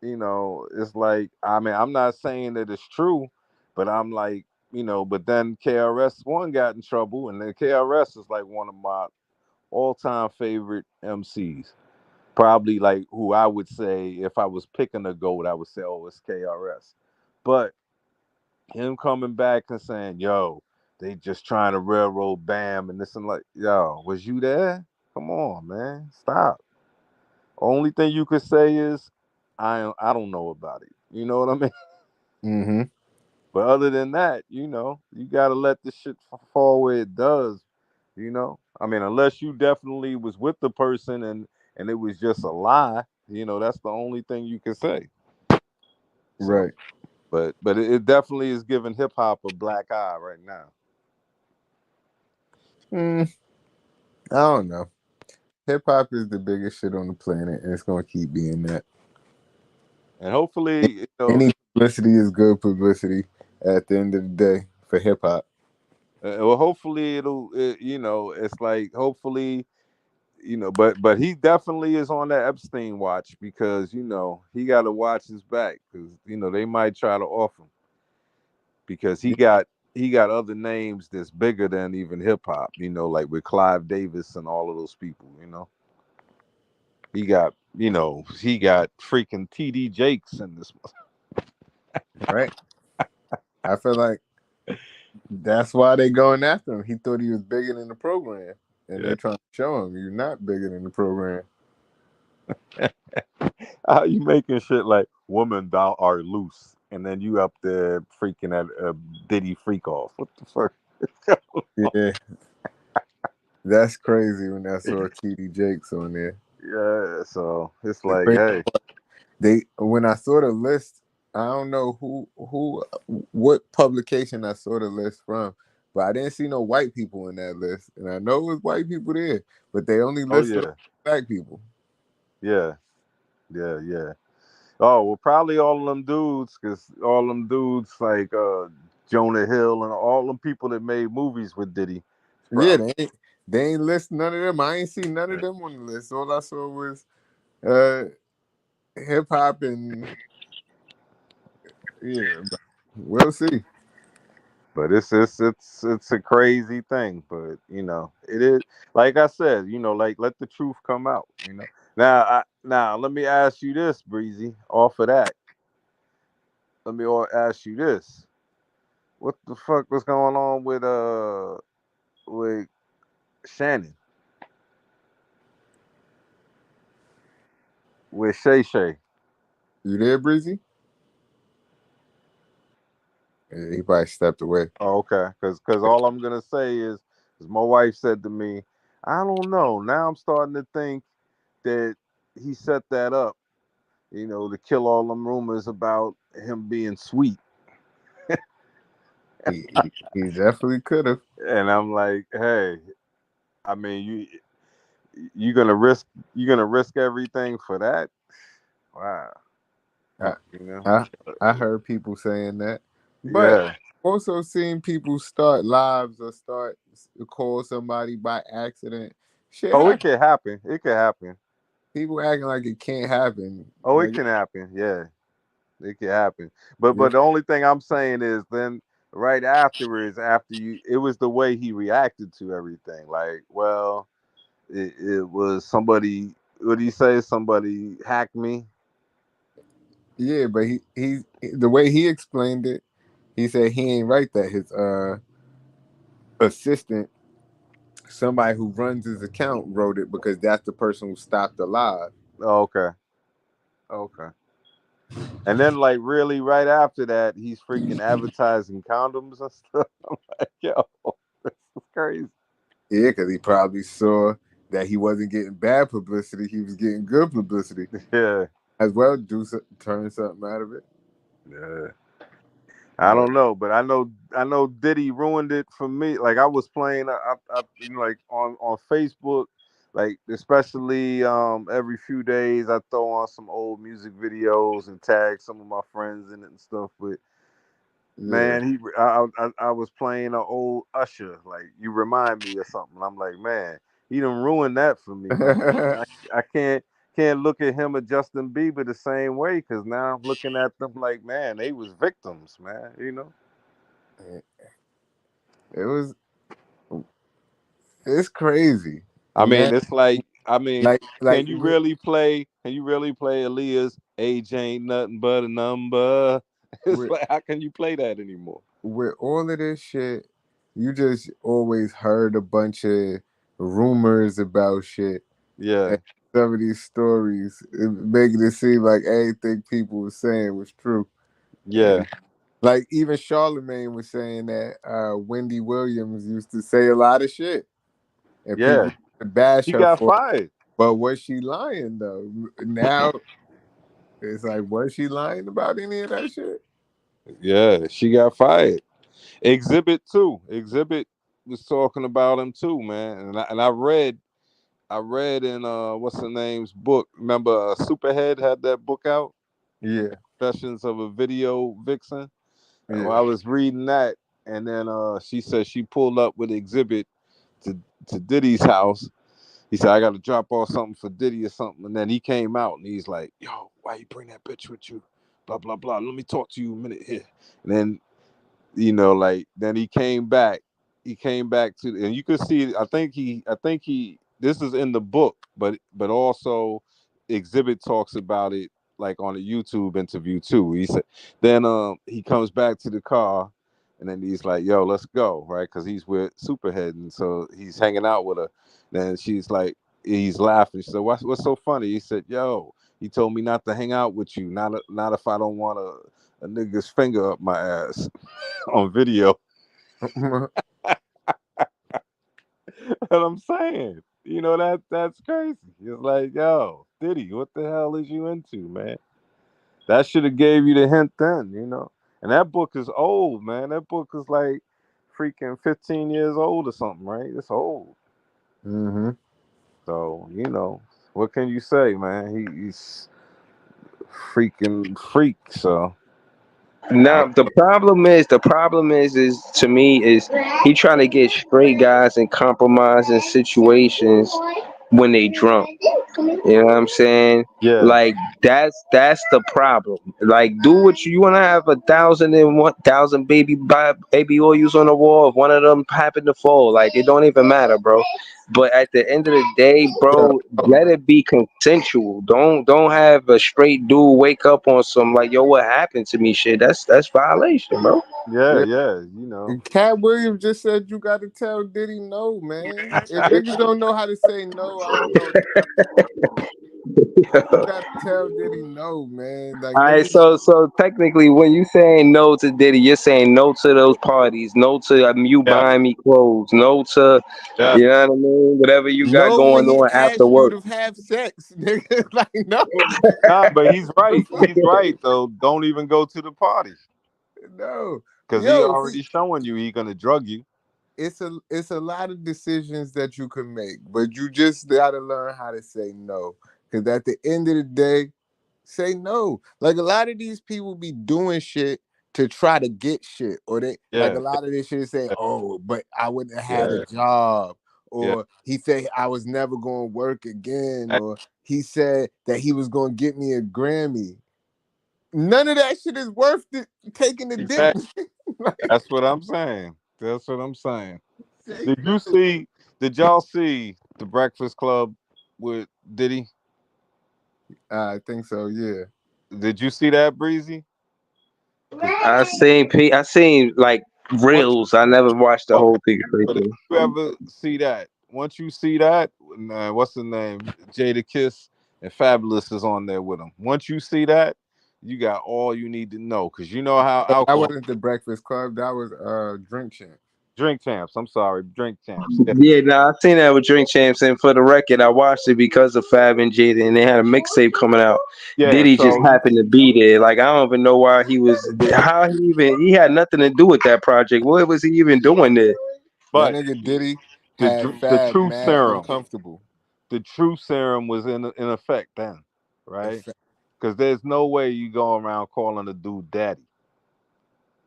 it's like, I mean, I'm not saying that it's true, but I'm like, but then KRS One got in trouble, and then KRS is like one of my all-time favorite MCs. Probably like who I would say, if I was picking a GOAT, I would say, oh, it's KRS. But him coming back and saying, yo, they just trying to railroad Bam and this and like, yo, was you there? Come on, man. Stop. Only thing you could say is, I don't know about it. You know what I mean? Mm-hmm. But other than that, you gotta let the shit fall where it does. I mean, unless you definitely was with the person and it was just a lie. That's the only thing you can say. So, Right. but it definitely is giving hip hop a black eye right now. Mm, I don't know. Hip hop is the biggest shit on the planet, and it's gonna keep being that. And hopefully, Any publicity is good publicity at the end of the day for hip hop. well, hopefully it's like, hopefully, but he definitely is on that Epstein watch, because he got to watch his back, because they might try to off him, because he got other names that's bigger than even hip hop, like with Clive Davis and all of those people. He got freaking TD Jakes in this. Right. I feel like that's why they going after him. He thought he was bigger than the program, and Yeah. they trying to show him you're not bigger than the program. How you making shit like "Woman Thou Art Loose" and then you up there freaking at Diddy freak off? What the fuck? Yeah, that's crazy when I saw TD Jakes on there. Yeah, so it's The like, crazy hey, They when I saw the list, I don't know what publication I saw the list from, but I didn't see no white people in that list, and I know it was white people there, but they only oh listed yeah, black people. yeah, yeah. Oh well, probably all of them dudes, because all them dudes like Jonah Hill and all them people that made movies with Diddy. Yeah, Probably. they ain't list none of them. I ain't see none of them on the list. All I saw was uh hip hop and yeah, but we'll see. But it's a crazy thing. But it is, like I said, like, let the truth come out. Now let me ask you this, Breezy. Off of that, let me ask you this: what the fuck was going on with Shannon, with Shay Shay? You there, Breezy? Yeah, he probably stepped away. Oh, okay, because all I'm gonna say is my wife said to me, I don't know. Now I'm starting to think that he set that up, to kill all them rumors about him being sweet. He definitely could have. And I'm like, hey, I mean, you gonna risk everything for that? Wow. I, You know? I heard people saying that, but Yeah. also seen people start lives or start call somebody by accident. Shit Oh, it happen. can happen. It can happen. People acting like it can't happen. Oh, it Like can happen. Yeah. It can happen. But Yeah, the only thing I'm saying is then right afterwards, after you, it was the way he reacted to everything. Like, well, it was somebody. What do you say? Somebody hacked me. yeah, but he the way he explained it, he said he ain't write that. His assistant, somebody who runs his account, wrote it because that's the person who stopped the live. Oh, okay, okay. And then like really right after that, he's freaking advertising condoms and stuff. I'm like, yo, this is crazy. Yeah, because he probably saw that he wasn't getting bad publicity; he was getting good publicity. Yeah, As well, turn something out of it. yeah. I But don't know, but I know Diddy ruined it for me. Like I was playing, like on Facebook, like especially every few days I throw on some old music videos and tag some of my friends in it and stuff. But yeah, man, I was playing an old Usher, like you remind me of something. I'm like, man, he done ruined that for me, man. I can't look at him or Justin Bieber the same way because now I'm looking at them like, man, they was victims, man. it was. It's crazy, I and mean, that it's like, I mean, like with can you really play Aaliyah's "Age Ain't Nothing But a Number"? It's with like, how can you play that anymore? with all of this shit, you just always heard a bunch of rumors about shit, and Yeah, some of these stories making it seem like everything people were saying was true. yeah, Like even Charlemagne was saying that Wendy Williams used to say a lot of shit, and people yeah. used to bash She her got for it. fired. But was she lying though? Now it's like, was she lying about any of that shit? Yeah, she got fired. Exhibit was talking about him too, man. And I read in what's her name's book. Remember, Superhead had that book out, Yeah, Confessions of a Video Vixen. Well, yeah. I was reading that, and then she said she pulled up with Exhibit to Diddy's house. He said, "I got to drop off something for Diddy or something," and then he came out and he's like, "Yo, why you bring that bitch with you? Blah blah blah. Let me talk to you a minute here." And then like then he came back. He came back to, and you could see. I think he. This is in the book, but also Exhibit talks about it like on a YouTube interview too. He said, then he comes back to the car, and then he's like, "Yo, let's go," right? Because he's with Superhead, and so he's hanging out with her. Then she's like, he's laughing. She said, "What's so funny?" He said, "Yo, he told me not to hang out with you. Not if I don't want a nigga's finger up my ass." On video. What I'm saying, that's crazy. It's like, yo, Diddy, what the hell is you into, man? That should have gave you the hint then. And that book is old, man. That book is like freaking 15 years old or something, right? It's old. hmm So, what can you say, man? He's freaking freak. So, I, Now the problem is to me is he trying to get straight guys in compromising situations when they drunk. You know what I'm saying? yeah, Like that's the problem. Like do what you want to have 1,001,000 baby oils on the wall. If one of them happen to fall, like it don't even matter, bro. But at the end of the day, bro, let it be consensual. Don't have a straight dude wake up on some like, yo, what happened to me? Shit, that's violation, bro. yeah, Yeah. yeah. And Cat Williams just said you got to tell Diddy no, man. If niggas don't know how to say no, I don't know. You got to tell Diddy no, man. Like All right, niggas, so technically, when you saying no to Diddy, you're saying no to those parties, no to you Yeah, buying me clothes, no to, yeah. you know what I mean, whatever you got no when going he on after asked you work. to have sex, nigga. Like no, Nah, but he's right. He's right though. Don't even go to the party. no. Because he Yo, see, already showing you he gonna drug you. it's a lot of decisions that you can make, but you just gotta learn how to say no. Because at the end of the day, say no. Like a lot of these people be doing shit to try to get shit, or they like a Yeah, lot of this shit say, "Oh, but I wouldn't have had a yeah, job," yeah. or he said I was never going to work again, or he said that he was going to get me a Grammy. none of that shit is worth taking the dip. Exactly. That's what I'm saying. That's what I'm saying. Like, Did you see? Did y'all see the Breakfast Club with Diddy? I think so. Yeah. Did you see that, Breezy? Because I seen like once, reels. I never watched the okay, whole thing straight but if through. you ever see that, once you see that, what's the name? Jada Kiss and Fabulous is on there with him. Once you see that, you got all you need to know. Because you know how Oh, that alcohol wasn't the Breakfast Club. That was Drink Champ. drink champs. I'm sorry, drink champs. Yeah, Yeah, no, I seen that with Drink Champs, and for the record, I watched it because of Fab and Jada, and they had a mixtape coming out. yeah. Diddy just So, happened to be there. Like I don't even know why he was. How he had nothing to do with that project. What was he even doing there? That but nigga Diddy the had the Fab truth mad serum, uncomfortable. the truth serum was in effect then, right? Because there's no way you go around calling a dude daddy.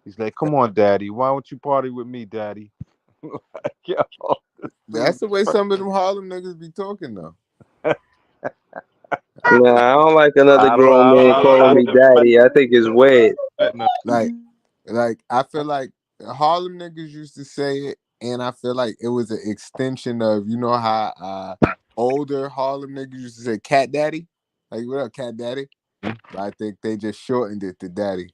He's like, "Come on, daddy. Why don't you party with me, daddy?" Like, yo, this That's dude. the way some of them Harlem niggas be talking though. Nah, I don't like another I don't. grown man calling I me never met. daddy. I think it's weird. met no- Like, I feel like Harlem niggas used to say it, and I feel like it was an extension of how older Harlem niggas used to say cat daddy. Like, what up, cat daddy? But I think they just shortened it to daddy.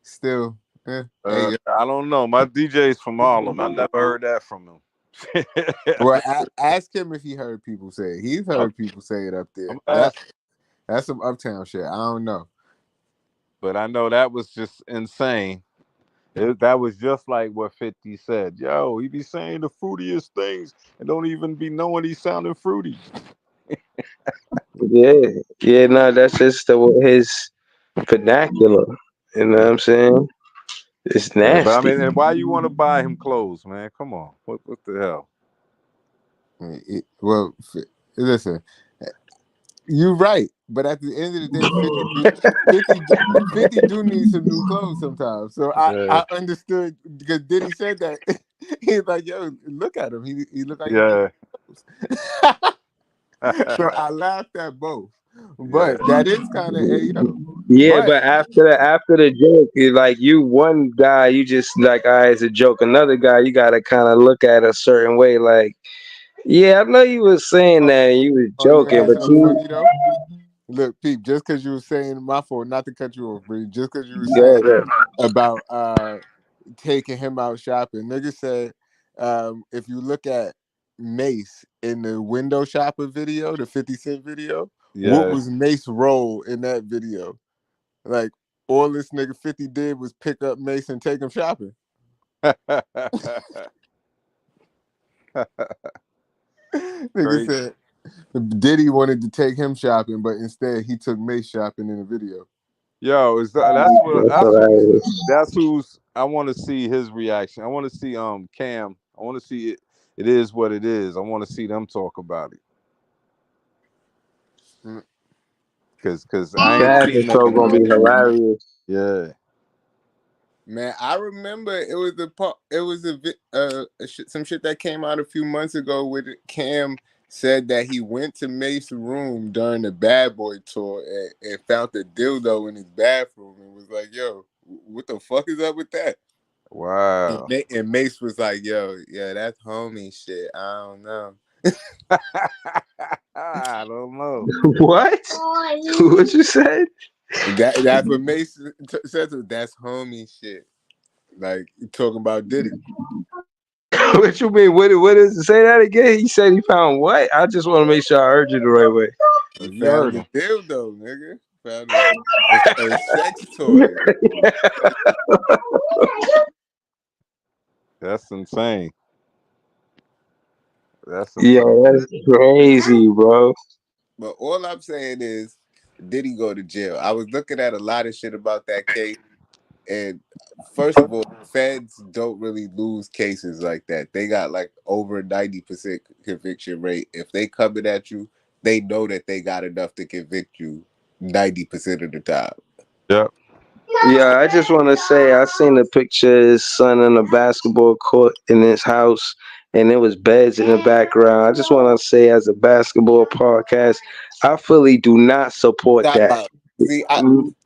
Still, hey, I don't know. My DJ's from Harlem. I never heard that from him. well, ask him if he heard people say it. He's I'm, heard people say it up there. I'm asking, That's some uptown shit. I don't know. but I know that was just insane. That was just like what 50 said. Yo, he be saying the fruitiest things and don't even be knowing he's sounding fruity. Yeah, yeah, no, that's just his vernacular. You know what I'm saying? It's Yeah, but I nasty. mean, and why you want to buy him clothes, man? Come on, what the hell? Well, listen, you're right. But at the end of the day, 50, 50 do need some new clothes sometimes. So Yeah, I understood because Diddy said that. He's like, yo, look at him. He look like he needs yeah, clothes. So I laughed at both. yeah, But that is kind of a yo. Yeah, But but after the joke, like you one guy, you just like, all right, it's a joke. Another guy, you gotta kind of look at a certain way. Like, yeah, I know you was saying oh, that and you was you joking, had but something you, funny though? Look, Pete, just because you were saying my fault, not to cut you off, Bree, just because you were yeah, saying yeah. about taking him out shopping. Nigga said if you look at Mace in the window shopper video, the 50 Cent video, what yeah. was Mace's role in that video? Like all this nigga 50 did was pick up Mace and take him shopping. Nigga Crazy. said Diddy wanted to take him shopping, but instead he took Mace shopping in the video. Yo, That's hilarious. that's who's I want to see his reaction. I want to see Cam. I want to see it. It is what it is. I want to see them talk about it Mm. because I ain't That seen them episode in a gonna be minute. hilarious. Yeah. Man, I remember it was some shit that came out a few months ago with Cam said that he went to Mace's room during the Bad Boy tour and found the dildo in his bathroom and was like, "Yo, what the fuck is up with that?" And, Wow. and Mace was like, "Yo, yeah, that's homie shit. I don't know." I don't know. What? What you said? That's what Mace said. That's homie shit. Like talking about Diddy. What you mean? What is it? Say that again. He said he found what? I just want to make sure I heard you the right way. He You heard found a him. dildo, nigga. Found a sex toy. That's insane. That's insane. Yo, that's crazy, bro. But all I'm saying is, did he go to jail? I was looking at a lot of shit about that case, and first of all, feds don't really lose cases like that. They got like over 90% conviction rate. If they coming at you, they know that they got enough to convict you 90% of the time. Yep. Yeah, I just want to say I seen a picture of his son in a basketball court in his house, and there was beds in the background. I just want to say, as a basketball podcast, I fully do not support Stop that. out. See,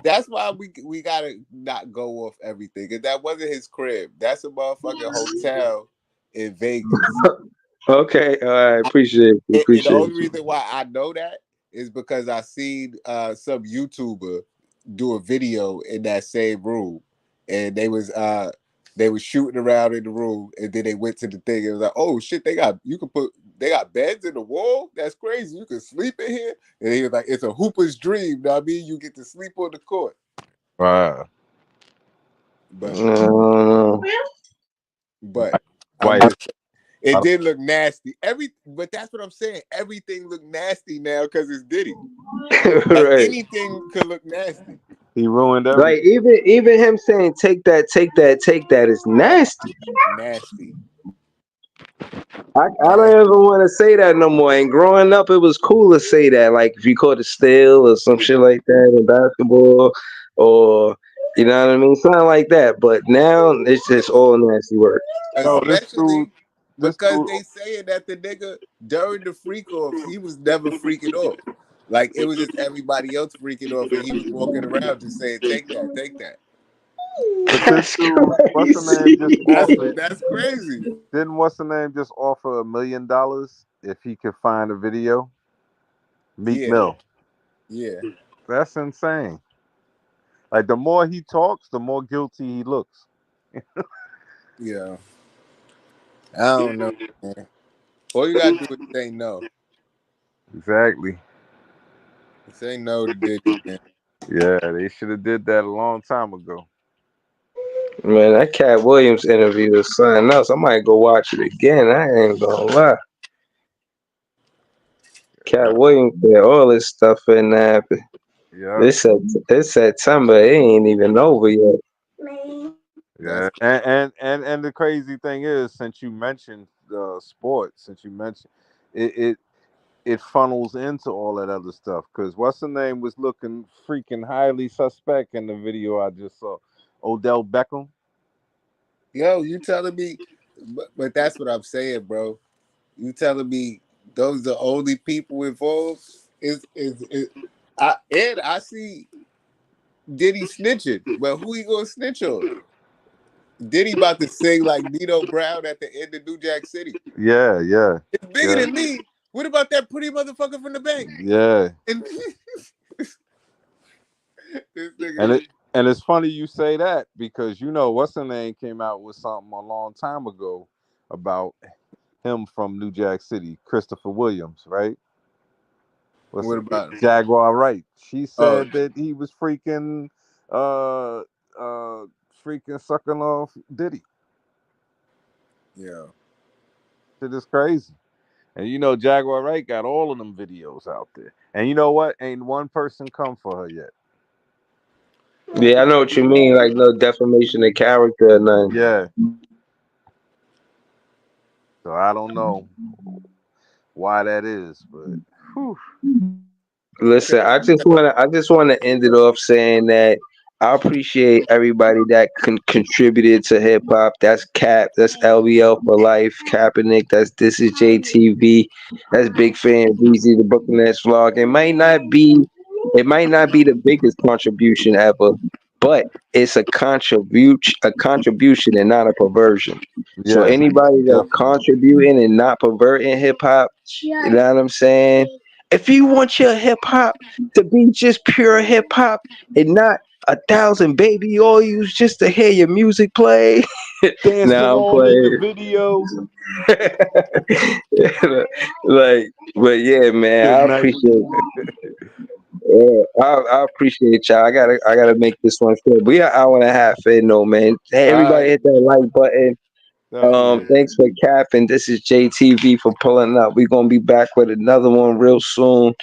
that's why we gotta not go off everything. Cause that wasn't his crib. That's a motherfucking hotel in Vegas. Okay, all right, appreciate you, And the appreciate only you. reason why I know that is because I seen some YouTuber do a video in that same room, and they was shooting around in the room, and then they went to the thing. And it was like, oh shit, they got beds in the wall. That's crazy. You can sleep in here. And he was like, it's a hooper's dream. Know what I mean, you get to sleep on the court. Wow. But Uh, but I'm Why? just it did look nasty. But that's what I'm saying. Everything looked nasty now because it's Diddy. Like right. anything could look nasty. He ruined Like everything. even him saying take that, take that, take that is nasty. Nasty. I don't Nasty. ever want to say that no more. And growing up, it was cool to say that, like if you caught a steal or some shit like that in basketball, or you know what I mean, something like that. But now it's just all nasty work. No, this dude, Especially this because dude. they saying that the nigga during the freak offs, he was never freaking off. Like it was just everybody else freaking off, and he was walking around just saying, "Take that, take that." But this That's dude, what's the name? Just offered. That's crazy. Didn't what's the name just offer $1 million if he could find a video? Meek Yeah, Mill. yeah, That's insane. Like the more he talks, the more guilty he looks. yeah. I don't know, man. All you gotta do is say no. Exactly. Say no to Diddy, man. Yeah, they should have did that a long time ago. Man, that Cat Williams interview is something else. I might go watch it again. I ain't gonna lie. Cat Yeah, Williams said all this stuff in that. yeah, It's September. It ain't even over yet. That's yeah. And the crazy thing is, since you mentioned sports, since you mentioned it, it funnels into all that other stuff. Because what's the name was looking freaking highly suspect in the video I just saw. Odell Beckham. yo. You telling me? But that's what I'm saying, bro. You telling me those are the only people involved? Is I see Diddy snitching, but who he gonna snitch on? Diddy about to sing like Nino Brown at the end of New Jack City. Yeah, yeah, It's bigger yeah, than me. What about that pretty motherfucker from the bank? yeah. And this And nigga, it's funny you say that because you know what's the name came out with something a long time ago about him from New Jack City, Christopher Williams, right? What's what it? about him? Jaguar Wright. She Oh, said that he was uh freaking sucking off Diddy. yeah. Shit is crazy. And you know Jaguar Wright got all of them videos out there. And you know what? Ain't one person come for her yet. Yeah, I know what you mean. Like no defamation of character or nothing. Yeah. So I don't know why that is, but whew. Because Listen, I just wanna end it off saying that I appreciate everybody that contributed to hip hop. That's Cap, that's LBL for life, Kaepernick, that's This Is JTV, that's Big Fan Breezy, the Brooklyn Nets vlog. It might not be the biggest contribution ever, but it's a contribution and not a perversion. So Yeah, anybody that's definitely. contributing and not perverting hip hop, you know what I'm saying? If you want your hip hop to be just pure hip hop and not 1,000 baby oils just to hear your music play, Dancing now I'm all in the playing. video. Like, but yeah, man, Good I night. appreciate. Yeah, I appreciate y'all. I gotta make this one short. We an hour and a half in, though, man. Hey, All everybody, right, hit that like button. definitely. Thanks for capping. This is JTV for pulling up. We're gonna be back with another one real soon.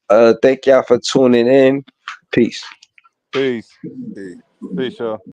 Thank y'all for tuning in. Peace. Peace. hey, Peace, y'all.